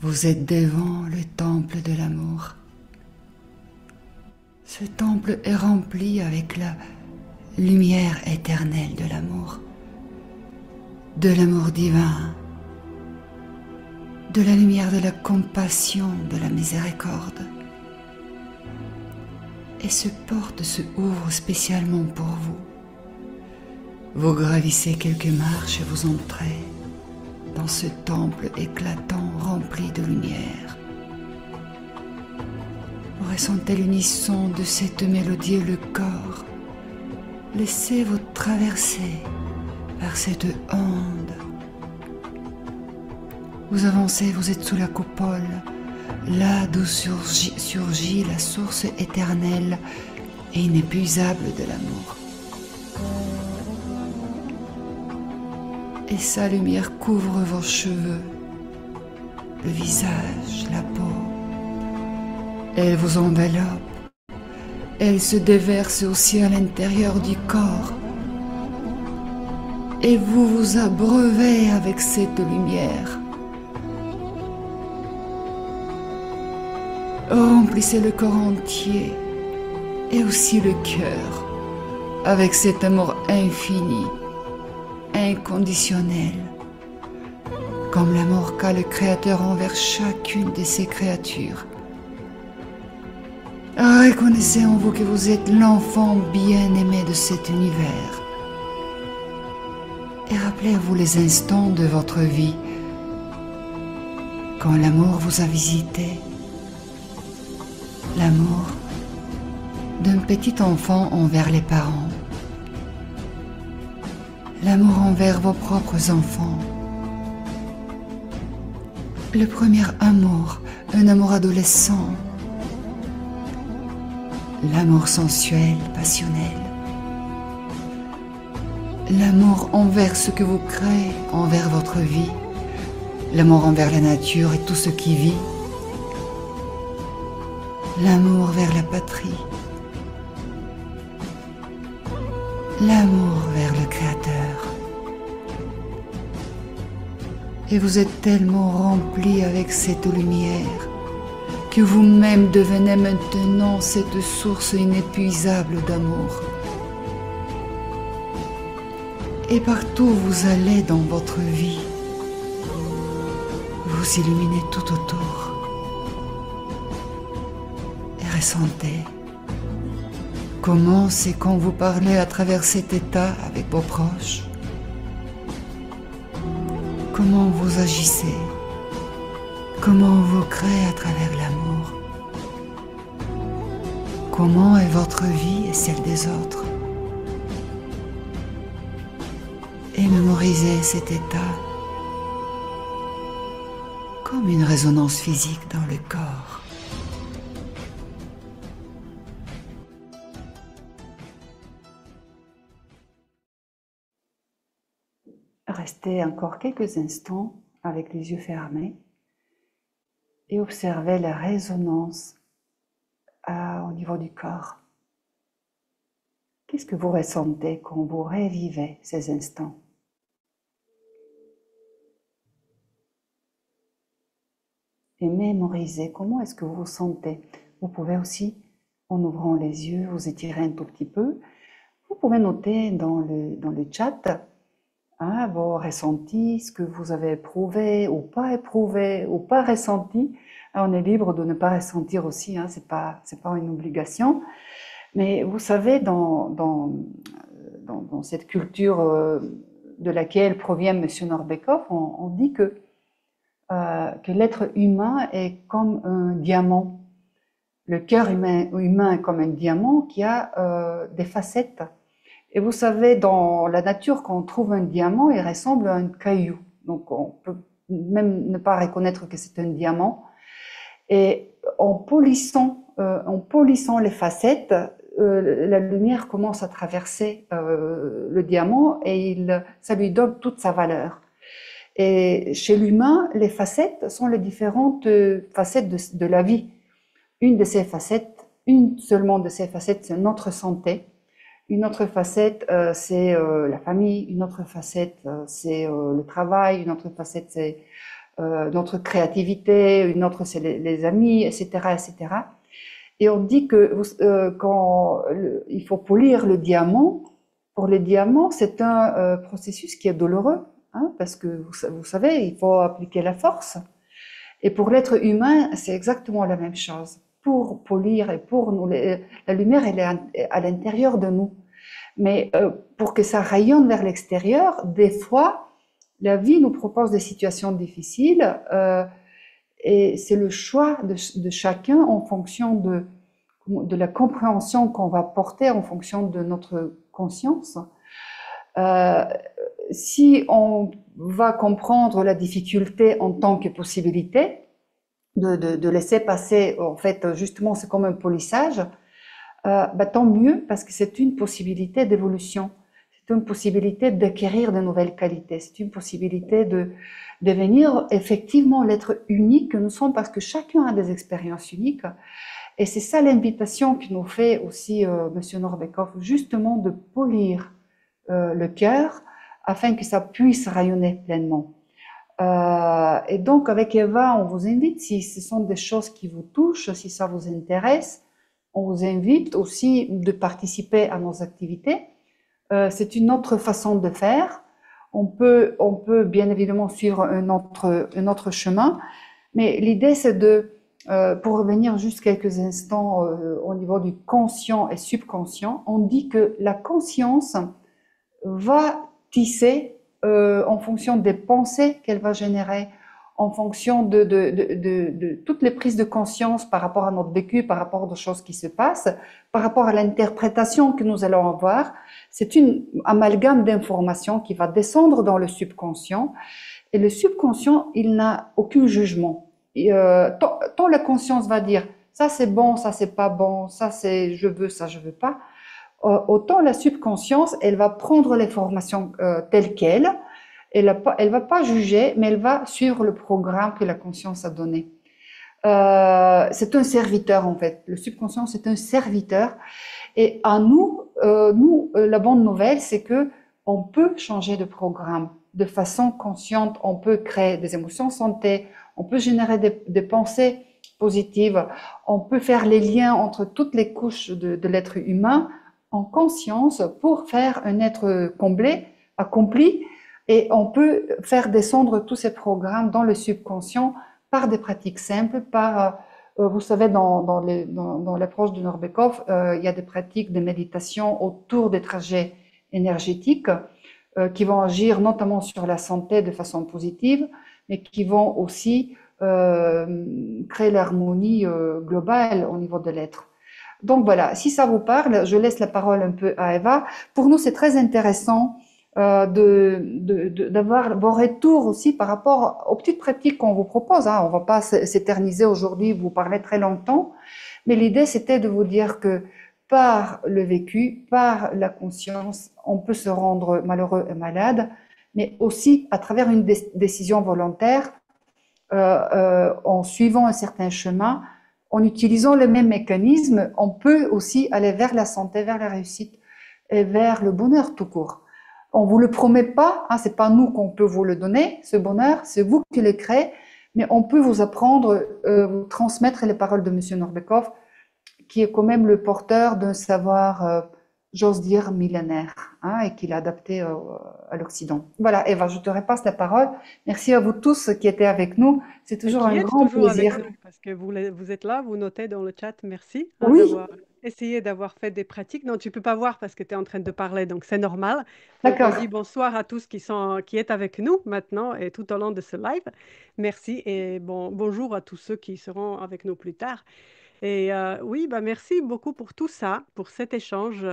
B: Vous êtes devant le temple de l'amour. Ce temple est rempli avec la lumière éternelle de l'amour divin, de la lumière de la compassion, de la miséricorde. Et ce porte se ouvre spécialement pour vous. Vous gravissez quelques marches et vous entrez dans ce temple éclatant rempli de lumière. Vous ressentez l'unisson de cette mélodie et le corps. Laissez-vous traverser par cette onde. Vous avancez, vous êtes sous la coupole, là d'où surgit la source éternelle et inépuisable de l'amour. Et sa lumière couvre vos cheveux, le visage, la peau. Elle vous enveloppe. Elle se déverse aussi à l'intérieur du corps. Et vous vous abreuvez avec cette lumière. Remplissez le corps entier et aussi le cœur avec cet amour infini, inconditionnel, comme l'amour qu'a le Créateur envers chacune de ses créatures. Reconnaissez en vous que vous êtes l'enfant bien-aimé de cet univers. Et rappelez-vous les instants de votre vie quand l'amour vous a visité. L'amour d'un petit enfant envers les parents. L'amour envers vos propres enfants. Le premier amour, un amour adolescent. L'amour sensuel, passionnel. L'amour envers ce que vous créez, envers votre vie. L'amour envers la nature et tout ce qui vit. L'amour vers la patrie. L'amour vers le Créateur. Et vous êtes tellement rempli avec cette lumière que vous-même devenez maintenant cette source inépuisable d'amour. Et partout où vous allez dans votre vie, vous illuminez tout autour. Et ressentez comment c'est quand vous parlez à travers cet état avec vos proches. Comment vous agissez. Comment vous créez à travers l'amour. Comment est votre vie et celle des autres. Et mémorisez cet état comme une résonance physique dans le corps. rester encore quelques instants avec les yeux fermés et observer la résonance au niveau du corps. Qu'est-ce que vous ressentez quand vous revivez ces instants? Et mémorisez comment est-ce que vous vous sentez. Vous pouvez aussi, en ouvrant les yeux, vous étirer un tout petit peu. Vous pouvez noter dans le chat vos ressentis, ce que vous avez éprouvé ou pas ressenti. On est libre de ne pas ressentir aussi, c'est pas une obligation. Mais vous savez, dans cette culture de laquelle provient M. Norbekov, on dit que l'être humain est comme un diamant. Le cœur humain est comme un diamant qui a des facettes. Et vous savez, dans la nature, quand on trouve un diamant, il ressemble à un caillou. Donc on peut même ne pas reconnaître que c'est un diamant. Et en polissant les facettes, la lumière commence à traverser le diamant et ça lui donne toute sa valeur. Et chez l'humain, les facettes sont les différentes facettes de la vie. Une seulement de ces facettes, c'est notre santé. Une autre facette, c'est la famille. Une autre facette, c'est le travail. Une autre facette, c'est notre créativité. Une autre, c'est les amis, etc., etc. Et on dit que quand il faut polir le diamant, pour les diamants, c'est un processus qui est douloureux, parce que vous savez, il faut appliquer la force. Et pour l'être humain, c'est exactement la même chose. Pour polir et pour nous, la lumière, elle est à l'intérieur de nous. Mais pour que ça rayonne vers l'extérieur, des fois, la vie nous propose des situations difficiles et c'est le choix de chacun en fonction de la compréhension qu'on va porter en fonction de notre conscience. Si on va comprendre la difficulté en tant que possibilité, de laisser passer, en fait, justement, c'est comme un polissage, tant mieux, parce que c'est une possibilité d'évolution, c'est une possibilité d'acquérir de nouvelles qualités, c'est une possibilité de devenir effectivement l'être unique que nous sommes, parce que chacun a des expériences uniques. Et c'est ça l'invitation que nous fait aussi Monsieur Norbekov, justement de polir le cœur afin que ça puisse rayonner pleinement. Et donc avec Eva, on vous invite, si ce sont des choses qui vous touchent, si ça vous intéresse, on vous invite aussi de participer à nos activités. C'est une autre façon de faire. On peut bien évidemment suivre un autre chemin, mais l'idée c'est pour revenir juste quelques instants au niveau du conscient et subconscient, on dit que la conscience va tisser en fonction des pensées qu'elle va générer, en fonction de toutes les prises de conscience par rapport à notre vécu, par rapport aux choses qui se passent, par rapport à l'interprétation que nous allons avoir. C'est une amalgame d'informations qui va descendre dans le subconscient. Et le subconscient, il n'a aucun jugement. Tant la conscience va dire ça c'est bon, ça c'est pas bon, ça c'est je veux, ça je veux pas, autant la subconscience, elle va prendre l'information telle qu'elle, elle va pas juger, mais elle va suivre le programme que la conscience a donné. C'est un serviteur en fait, le subconscient c'est un serviteur, et à nous, la bonne nouvelle c'est que on peut changer de programme de façon consciente, on peut créer des émotions santé, on peut générer des pensées positives, on peut faire les liens entre toutes les couches de l'être humain en conscience pour faire un être comblé, accompli, et on peut faire descendre tous ces programmes dans le subconscient par des pratiques simples, vous savez, dans l'approche de Norbekov, il y a des pratiques de méditation autour des trajets énergétiques qui vont agir notamment sur la santé de façon positive, mais qui vont aussi créer l'harmonie globale au niveau de l'être. Donc voilà, si ça vous parle, je laisse la parole un peu à Eva. Pour nous, c'est très intéressant d'avoir vos retours aussi par rapport aux petites pratiques qu'on vous propose. On ne va pas s'éterniser aujourd'hui, vous parler très longtemps, mais l'idée c'était de vous dire que par le vécu, par la conscience, on peut se rendre malheureux et malade, mais aussi à travers une décision volontaire, en suivant un certain chemin, en utilisant le même mécanisme, on peut aussi aller vers la santé, vers la réussite et vers le bonheur tout court. On vous le promet pas, hein, c'est pas nous qu'on peut vous le donner, ce bonheur, c'est vous qui le créez, mais on peut vous apprendre, vous transmettre les paroles de Monsieur Norbekov, qui est quand même le porteur d'un savoir, j'ose dire, millénaire, hein, et qu'il a adapté à l'Occident. Voilà, Eva, je te repasse la parole. Merci à vous tous qui étaient avec nous. C'est
A: Et
B: toujours
A: qui
B: un
A: êtes
B: grand
A: toujours avec
B: plaisir.
A: nous, parce que vous êtes là, vous notez dans le chat, merci hein,
B: Oui,
A: d'avoir essayé d'avoir fait des pratiques. Non, tu peux pas voir parce que tu es en train de parler, donc c'est normal. Donc on
B: d'accord.
A: dit bonsoir à tous qui est avec nous maintenant et tout au long de ce live. Merci et bonjour à tous ceux qui seront avec nous plus tard. Et oui, bah merci beaucoup pour tout ça, pour cet échange.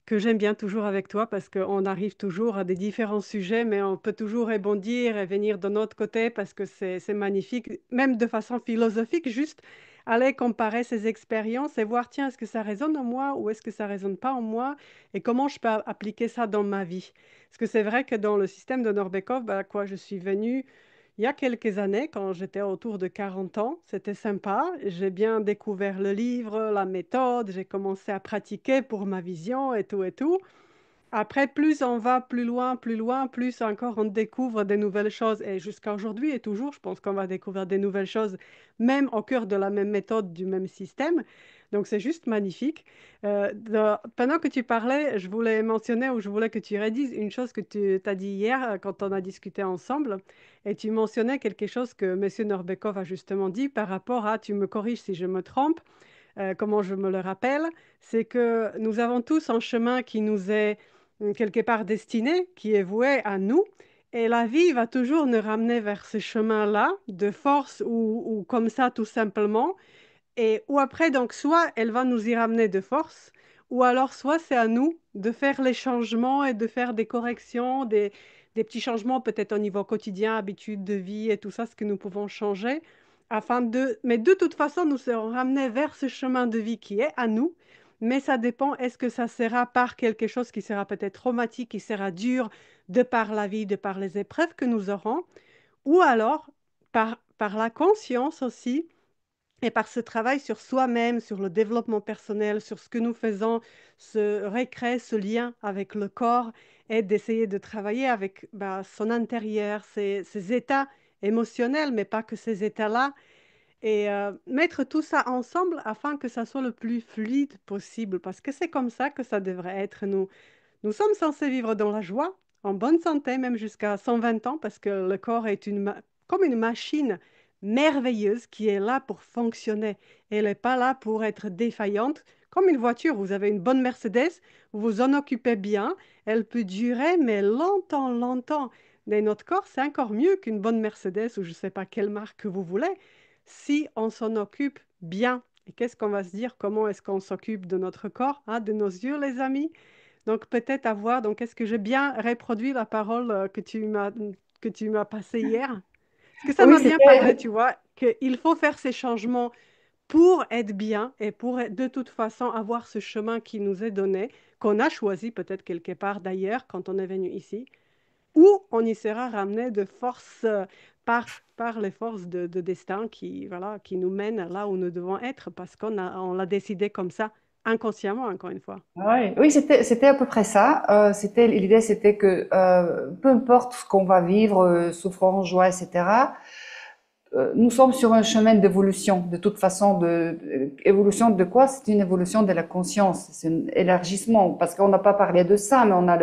A: Que j'aime bien toujours avec toi parce qu'on arrive toujours à des différents sujets, mais on peut toujours rebondir et venir de notre côté parce que c'est magnifique, même de façon philosophique, juste aller comparer ces expériences et voir, tiens, est-ce que ça résonne en moi ou est-ce que ça résonne pas en moi et comment je peux appliquer ça dans ma vie. Parce que c'est vrai que dans le système de Norbekov, bah, quoi, je suis venue il y a quelques années, quand j'étais autour de 40 ans, c'était sympa. J'ai bien découvert le livre, la méthode, j'ai commencé à pratiquer pour ma vision et tout et tout. Après, plus on va plus loin, plus encore on découvre des nouvelles choses. Et jusqu'à aujourd'hui et toujours, je pense qu'on va découvrir des nouvelles choses, même au cœur de la même méthode, du même système. Donc c'est juste magnifique. Pendant que tu parlais, je voulais mentionner ou je voulais que tu redises une chose que tu t'as dit hier quand on a discuté ensemble. Et tu mentionnais quelque chose que M. Norbekov a justement dit par rapport à, tu me corriges si je me trompe, comment je me le rappelle, c'est que nous avons tous un chemin qui nous est quelque part destiné, qui est voué à nous, et la vie va toujours nous ramener vers ce chemin-là, de force ou comme ça tout simplement, et ou après, donc, soit elle va nous y ramener de force, ou alors soit c'est à nous de faire les changements et de faire des corrections, des petits changements peut-être au niveau quotidien, habitudes de vie et tout ça, ce que nous pouvons changer, afin de... Mais de toute façon, nous serons ramenés vers ce chemin de vie qui est à nous, mais ça dépend, est-ce que ça sera par quelque chose qui sera peut-être traumatique, qui sera dur, de par la vie, de par les épreuves que nous aurons, ou alors par la conscience aussi et par ce travail sur soi-même, sur le développement personnel, sur ce que nous faisons, se recréer ce lien avec le corps et d'essayer de travailler avec bah, son intérieur, ses états émotionnels, mais pas que ces états-là, et mettre tout ça ensemble afin que ça soit le plus fluide possible, parce que c'est comme ça que ça devrait être. Nous sommes censés vivre dans la joie, en bonne santé, même jusqu'à 120 ans, parce que le corps est comme une machine merveilleuse qui est là pour fonctionner. Elle n'est pas là pour être défaillante. Comme une voiture, vous avez une bonne Mercedes, vous vous en occupez bien, elle peut durer, mais longtemps, longtemps. Mais notre corps, c'est encore mieux qu'une bonne Mercedes ou je ne sais pas quelle marque que vous voulez, si on s'en occupe bien. Et qu'est-ce qu'on va se dire? Comment est-ce qu'on s'occupe de notre corps, hein, de nos yeux, les amis? Donc peut-être avoir, donc est-ce que j'ai bien reproduit la parole que tu m'as passée hier? Est-ce que ça
B: Oui,
A: m'a bien parlé,
B: c'était
A: tu vois, qu'il faut faire ces changements pour être bien et pour de toute façon avoir ce chemin qui nous est donné, qu'on a choisi peut-être quelque part d'ailleurs quand on est venu ici, ou on y sera ramené de force par les forces de destin qui, voilà, qui nous mènent là où nous devons être parce on l'a décidé comme ça, inconsciemment, encore une fois.
B: ouais. Oui, c'était à peu près ça. C'était l'idée, c'était que peu importe ce qu'on va vivre, souffrance, joie, etc. Nous sommes sur un chemin d'évolution. De toute façon, évolution de quoi? C'est une évolution de la conscience. C'est un élargissement parce qu'on n'a pas parlé de ça, mais on a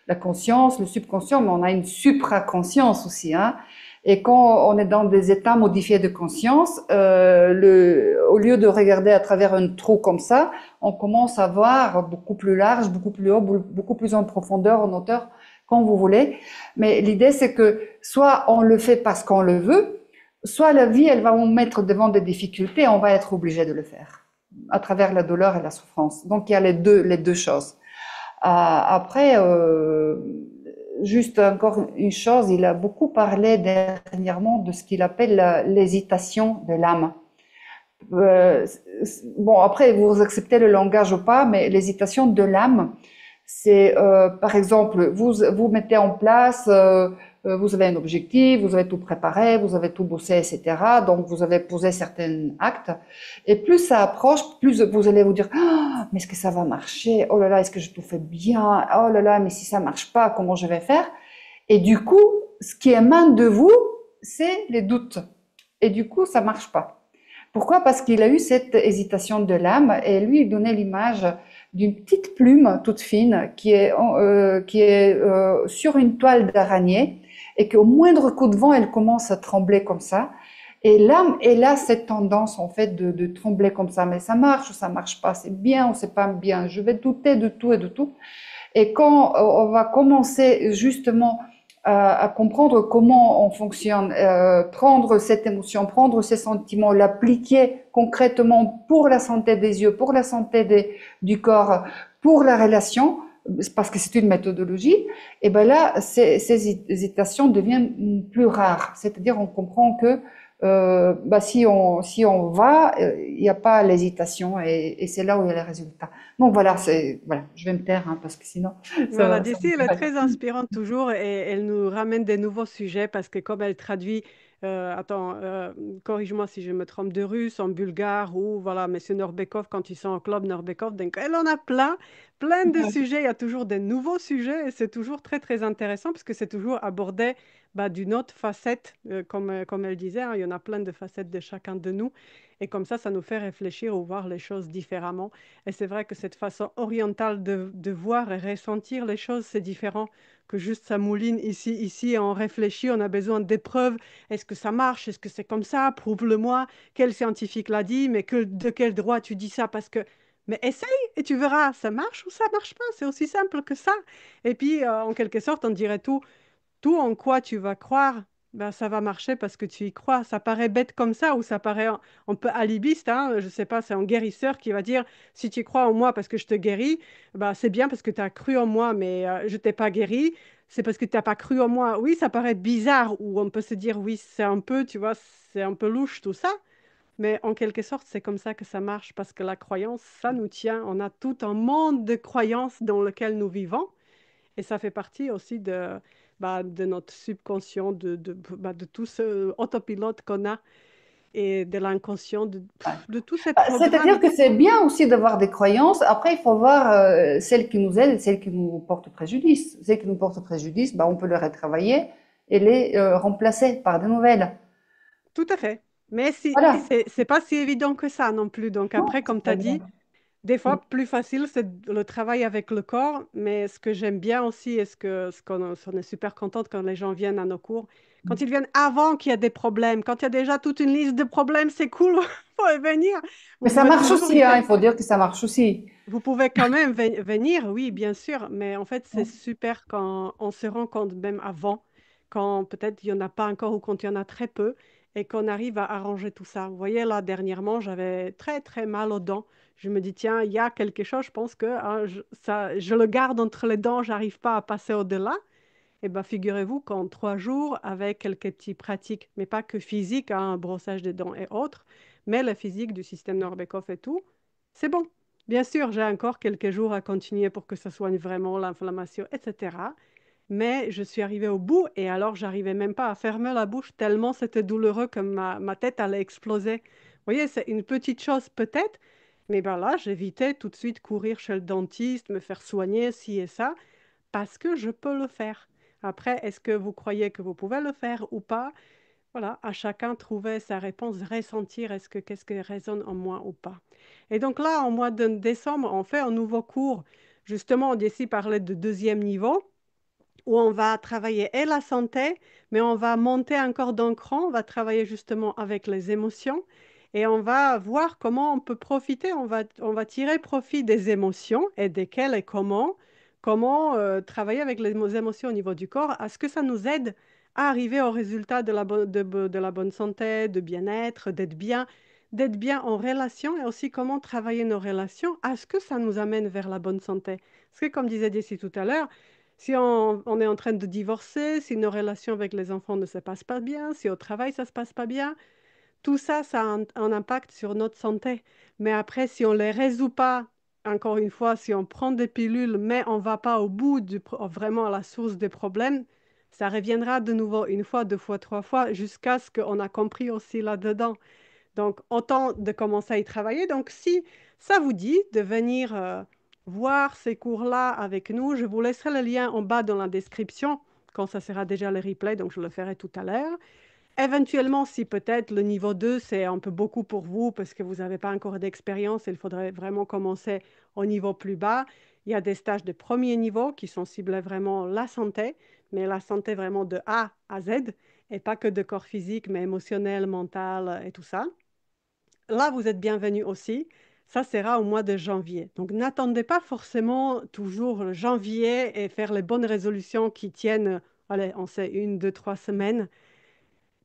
B: la conscience, le subconscient, mais on a une supraconscience aussi, hein. Et quand on est dans des états modifiés de conscience, au lieu de regarder à travers un trou comme ça, on commence à voir beaucoup plus large, beaucoup plus haut, beaucoup plus en profondeur, en hauteur, quand vous voulez. Mais l'idée, c'est que soit on le fait parce qu'on le veut, soit la vie, elle va nous mettre devant des difficultés, et on va être obligé de le faire à travers la douleur et la souffrance. Donc il y a les deux choses. Après, juste encore une chose, il a beaucoup parlé dernièrement de ce qu'il appelle l'hésitation de l'âme. Bon, après, vous acceptez le langage ou pas, mais l'hésitation de l'âme, C'est, par exemple, vous mettez en place, vous avez un objectif, vous avez tout préparé, vous avez tout bossé, etc. Donc, vous avez posé certains actes. Et plus ça approche, plus vous allez vous dire, ah, mais est-ce que ça va marcher? Oh là là, est-ce que je tout fais bien? Oh là là, mais si ça marche pas, comment je vais faire? Et du coup, ce qui émane de vous, c'est les doutes. Et du coup, ça marche pas. Pourquoi? Parce qu'il a eu cette hésitation de l'âme et lui, il donnait l'image d'une petite plume toute fine qui est sur une toile d'araignée et qu'au moindre coup de vent, elle commence à trembler comme ça. Et l'âme, elle a cette tendance en fait de trembler comme ça. Mais ça marche ou ça marche pas, c'est bien ou c'est pas bien. Je vais douter de tout et de tout. Et quand on va commencer justement à comprendre comment on fonctionne, prendre cette émotion, prendre ces sentiments, l'appliquer concrètement pour la santé des yeux, pour la santé du corps, pour la relation, parce que c'est une méthodologie, et ben là, ces hésitations deviennent plus rares. C'est-à-dire, on comprend que bah, si on va, il n'y a pas l'hésitation et c'est là où il y a les résultats. Donc voilà, voilà, je vais me taire hein, parce que sinon
A: Voilà,
B: ça
A: Jessie,
B: me
A: elle est
B: dirait.
A: très inspirante toujours et elle nous ramène des nouveaux sujets parce que comme elle traduit, attends, corrige-moi si je me trompe, de russe en bulgare ou voilà, Monsieur Norbekov quand ils sont en club Norbekov, donc elle en a plein, plein de sujets, il y a toujours des nouveaux sujets et c'est toujours très très intéressant parce que c'est toujours abordé bah, d'une autre facette, comme elle disait, hein, il y en a plein de facettes de chacun de nous et comme ça nous fait réfléchir ou voir les choses différemment. Et c'est vrai que cette façon orientale de voir et ressentir les choses, c'est différent que juste ça mouline ici, ici, et on réfléchit, on a besoin d'épreuves. Est-ce que ça marche? Est-ce que c'est comme ça? Prouve-le-moi. Quel scientifique l'a dit? Mais de quel droit tu dis ça? Parce que... Mais essaye et tu verras, ça marche ou ça marche pas. C'est aussi simple que ça. Et puis, en quelque sorte, on dirait tout en quoi tu vas croire, ben, ça va marcher parce que tu y crois. Ça paraît bête comme ça ou ça paraît un peu alibiste, hein. Je sais pas, c'est un guérisseur qui va dire, si tu crois en moi parce que je te guéris, ben, c'est bien parce que tu as cru en moi, mais je t'ai pas guéri. C'est parce que tu n'as pas cru en moi. Oui, ça paraît bizarre ou on peut se dire, oui, c'est un peu, tu vois, c'est un peu louche tout ça. Mais en quelque sorte, c'est comme ça que ça marche parce que la croyance, ça nous tient. On a tout un monde de croyances dans lequel nous vivons. Et ça fait partie aussi de notre subconscient, de tout ce autopilote qu'on a et de l'inconscient, de tous ces
B: Bah, c'est-à-dire
A: programmes.
B: que c'est bien aussi d'avoir des croyances. Après, il faut voir celles qui nous aident et celles qui nous portent préjudice. Celles qui nous portent préjudice, bah, on peut les retravailler et les remplacer par de nouvelles.
A: Tout à fait. Mais si,
B: Voilà.
A: c'est pas si évident que ça non plus. Donc
B: Non,
A: après,
B: c'est
A: comme tu
B: pas
A: as
B: évident.
A: dit, des
B: Mm.
A: fois, plus facile, c'est le travail avec le corps, mais ce que j'aime bien aussi, et ce qu'on est super contente quand les gens viennent à nos cours, quand ils viennent avant qu'il y a des problèmes, quand il y a déjà toute une liste de problèmes, c'est cool, faut venir. Vous
B: Mais ça
A: pouvez
B: marche
A: toujours
B: aussi, hein, il faut dire que ça marche aussi.
A: vous pouvez quand même venir, oui, bien sûr, mais en fait, c'est super quand on se rend compte, même avant, quand peut-être il n'y en a pas encore ou quand il y en a très peu, et qu'on arrive à arranger tout ça. Vous voyez, là, dernièrement, j'avais très, très mal aux dents. Je me dis, tiens, il y a quelque chose, je pense que hein, je le garde entre les dents, j'arrive pas à passer au-delà. Eh bien, figurez-vous qu'en 3 jours, avec quelques petites pratiques, mais pas que physique, hein, brossage des dents et autres, mais la physique du système Norbekov et tout, c'est bon. Bien sûr, j'ai encore quelques jours à continuer pour que ça soigne vraiment l'inflammation, etc. Mais je suis arrivée au bout et alors j'arrivais même pas à fermer la bouche tellement c'était douloureux que ma tête allait exploser. Vous voyez, c'est une petite chose peut-être, mais ben là, j'évitais tout de suite courir chez le dentiste, me faire soigner, ci et ça parce que je peux le faire. Après, est-ce que vous croyez que vous pouvez le faire ou pas? Voilà, à chacun trouver sa réponse, ressentir qu'est-ce qui résonne en moi ou pas. Et donc là, en mois de décembre, on fait un nouveau cours. Justement, on ici parler de deuxième niveau où on va travailler et la santé, mais on va monter encore d'un cran, on va travailler justement avec les émotions et on va voir comment on peut profiter, on va tirer profit des émotions et desquelles et comment travailler avec les émotions au niveau du corps, à ce que ça nous aide à arriver au résultat de la bonne santé, de bien-être, d'être bien en relation et aussi comment travailler nos relations, à ce que ça nous amène vers la bonne santé. Parce que comme disait Jessie tout à l'heure, si on est en train de divorcer, si nos relations avec les enfants ne se passent pas bien, si au travail ça se passe pas bien, tout ça, ça a un impact sur notre santé. Mais après, si on les résout pas encore une fois, si on prend des pilules, mais on ne va pas au bout vraiment à la source des problèmes, ça reviendra de nouveau une fois, deux fois, trois fois, jusqu'à ce qu'on a compris aussi là-dedans. Donc, autant de commencer à y travailler. Donc, si ça vous dit de venir voir ces cours-là avec nous, je vous laisserai le lien en bas dans la description, quand ça sera déjà le replay, donc je le ferai tout à l'heure. Éventuellement, si peut-être le niveau 2, c'est un peu beaucoup pour vous parce que vous n'avez pas encore d'expérience, il faudrait vraiment commencer au niveau plus bas. Il y a des stages de premier niveau qui sont ciblés vraiment la santé, mais la santé vraiment de A à Z, et pas que de corps physique, mais émotionnel, mental et tout ça. Là, vous êtes bienvenus aussi. Ça sera au mois de janvier. Donc, n'attendez pas forcément toujours le janvier et faire les bonnes résolutions qui tiennent, allez, on sait, une, deux, trois semaines.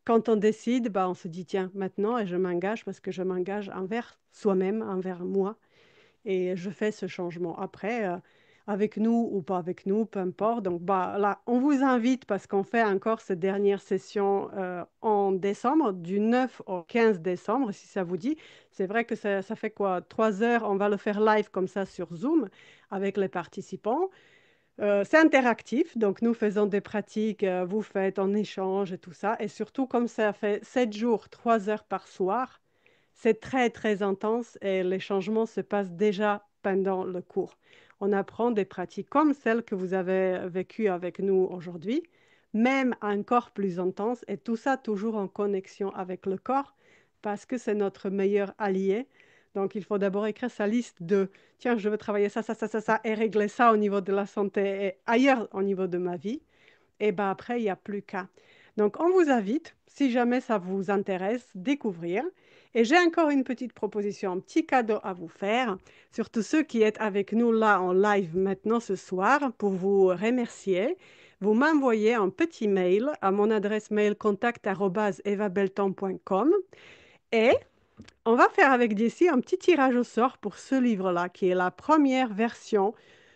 A: Quand on décide, bah, on se dit, tiens, maintenant, et je m'engage parce que je m'engage envers soi-même, envers moi, et je fais ce changement. Après, avec nous ou pas avec nous, peu importe. Donc, bah, là, on vous invite parce qu'on fait encore cette dernière session en décembre, du 9 au 15 décembre, si ça vous dit. C'est vrai que ça fait quoi? 3 heures, on va le faire live comme ça sur Zoom avec les participants. C'est interactif, donc nous faisons des pratiques, vous faites en échange et tout ça. Et surtout, comme ça fait 7 jours, 3 heures par soir, c'est très, très intense et les changements se passent déjà pendant le cours. On apprend des pratiques comme celles que vous avez vécues avec nous aujourd'hui, même encore plus intenses, et tout ça toujours en connexion avec le corps, parce que c'est notre meilleur allié. Donc, il faut d'abord écrire sa liste de, tiens, je veux travailler ça, ça, ça, ça, ça, et régler ça au niveau de la santé et ailleurs au niveau de ma vie. Et ben après, il n'y a plus qu'à. Donc, on vous invite, si jamais ça vous intéresse, découvrir. Et j'ai encore une petite proposition, un petit cadeau à vous faire, surtout ceux qui êtes avec nous là en live maintenant ce soir, pour vous remercier. Vous m'envoyez un petit mail à mon adresse mail contact@evabelton.com et on va faire avec Jessie un petit tirage au sort pour ce livre-là, qui est la première version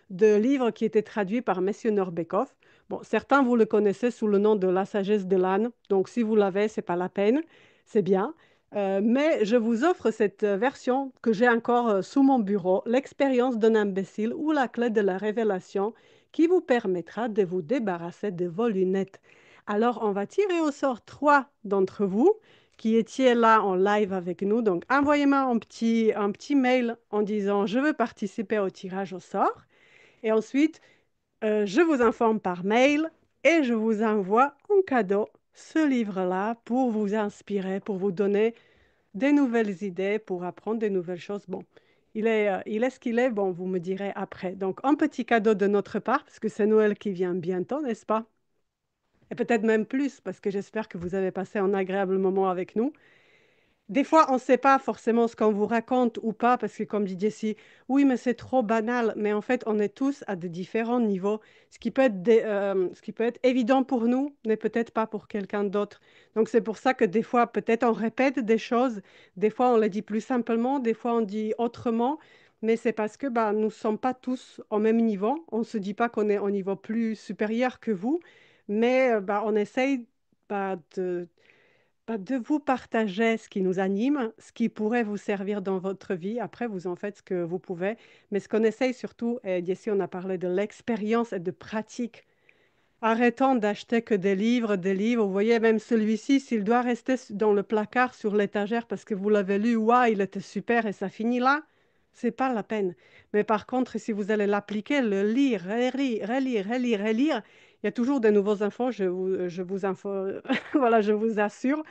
A: de livre qui était traduit par Monsieur Norbekov. Bon, certains, vous le connaissez sous le nom de La sagesse de l'âne, donc si vous l'avez, c'est pas la peine, c'est bien. Mais je vous offre cette version que j'ai encore sous mon bureau, L'expérience d'un imbécile ou la clé de la révélation, qui vous permettra de vous débarrasser de vos lunettes. Alors, on va tirer au sort trois d'entre vous qui étiez là en live avec nous. Donc, envoyez-moi un petit mail en disant je veux participer au tirage au sort. Et ensuite, je vous informe par mail et je vous envoie en cadeau ce livre-là pour vous inspirer, pour vous donner des nouvelles idées, pour apprendre des nouvelles choses. Bon, il est ce qu'il est. Bon, vous me direz après. Donc, un petit cadeau de notre part, parce que c'est Noël qui vient bientôt, n'est-ce pas? Et peut-être même plus, parce que j'espère que vous avez passé un agréable moment avec nous. Des fois, on ne sait pas forcément ce qu'on vous raconte ou pas, parce que comme dit Jessie, oui, mais c'est trop banal. Mais en fait, on est tous à de différents niveaux. Ce qui peut être évident pour nous n'est peut-être pas pour quelqu'un d'autre. Donc c'est pour ça que des fois, peut-être on répète des choses, des fois on les dit plus simplement, des fois on dit autrement. Mais c'est parce que bah, nous ne sommes pas tous au même niveau. On ne se dit pas qu'on est au niveau plus supérieur que vous, mais bah, on essaye bah, de vous partager ce qui nous anime, ce qui pourrait vous servir dans votre vie. Après, vous en faites ce que vous pouvez. Mais ce qu'on essaye surtout, et ici on a parlé de l'expérience et de pratique. Arrêtons d'acheter que des livres, des livres. Vous voyez, même celui-ci, s'il doit rester dans le placard sur l'étagère parce que vous l'avez lu, waouh, il était super et ça finit là, c'est pas la peine. Mais par contre, si vous allez l'appliquer, le lire, relire, relire, relire, relire, il y a toujours de nouveaux infos, voilà, je vous assure,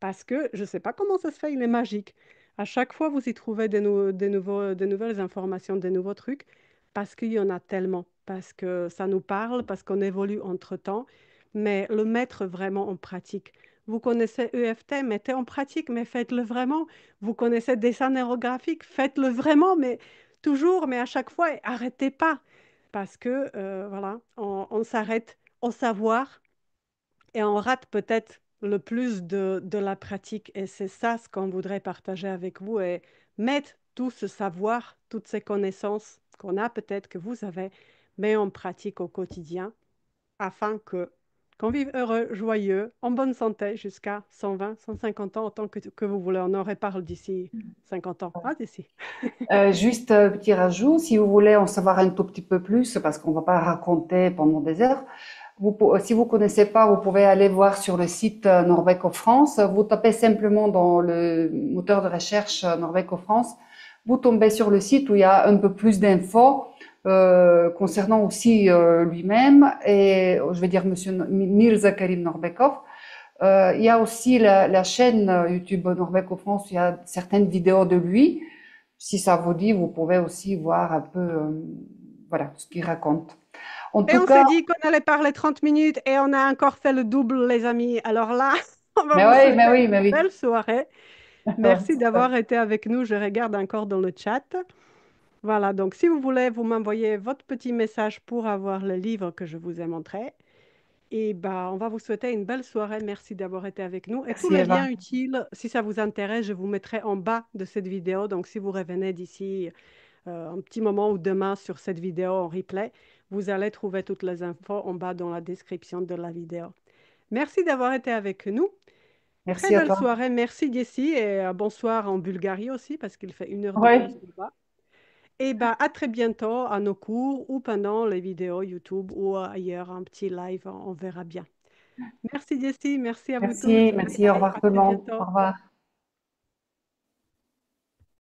A: parce que je ne sais pas comment ça se fait, il est magique. À chaque fois, vous y trouvez des nouvelles informations, des nouveaux trucs, parce qu'il y en a tellement, parce que ça nous parle, parce qu'on évolue entre-temps, mais le mettre vraiment en pratique. Vous connaissez EFT, mettez en pratique, mais faites-le vraiment. Vous connaissez dessin aérographique, faites-le vraiment, mais toujours, mais à chaque fois, et arrêtez pas, parce que voilà, on s'arrête au savoir et on rate peut-être le plus de la pratique. Et c'est ça ce qu'on voudrait partager avec vous et mettre tout ce savoir, toutes ces connaissances qu'on a peut-être, que vous avez, mais en pratique au quotidien afin que qu'on vive heureux, joyeux, en bonne santé jusqu'à 120, 150 ans, autant que vous voulez. On en reparle d'ici 50 ans. Ah, d'ici.
B: Juste petit rajout, si vous voulez en savoir un tout petit peu plus, parce qu'on ne va pas raconter pendant des heures, si vous connaissez pas, vous pouvez aller voir sur le site Norveco France. Vous tapez simplement dans le moteur de recherche Norveco France. Vous tombez sur le site où il y a un peu plus d'infos concernant aussi lui-même et je vais dire Monsieur Mirza Karim Norbekov. Il y a aussi la chaîne YouTube Norveco France. Où il y a certaines vidéos de lui. Si ça vous dit, vous pouvez aussi voir un peu, voilà, ce qu'il raconte. En
A: Et
B: tout
A: on
B: cas,
A: s'est dit qu'on allait parler 30 minutes et on a encore fait le double, les amis. Alors là, on va
B: mais
A: vous
B: oui, mais
A: souhaiter
B: oui, mais
A: une
B: oui.
A: belle soirée.
B: Ouais,
A: Merci d'avoir été avec nous. Je regarde encore dans le chat. Voilà, donc si vous voulez, vous m'envoyez votre petit message pour avoir le livre que je vous ai montré. Et bah, on va vous souhaiter une belle soirée. Merci d'avoir été avec nous. Et tous
B: merci
A: les
B: Eva.
A: liens utiles, si ça vous intéresse, je vous mettrai en bas de cette vidéo. Donc, si vous revenez d'ici un petit moment ou demain sur cette vidéo en replay, vous allez trouver toutes les infos en bas dans la description de la vidéo. Merci d'avoir été avec nous. Très
B: Merci à
A: belle
B: toi.
A: soirée. Merci Jessie et bonsoir en Bulgarie aussi parce qu'il fait 1 heure de plus
B: Oui,
A: là-bas. Et bah, à très bientôt à nos cours ou pendant les vidéos YouTube ou ailleurs, un petit live, on verra bien. Merci Jessie, merci à vous tous.
B: merci, merci, au
A: Allez,
B: revoir
A: à
B: tout le
A: très
B: monde. Au
A: bientôt.
B: revoir.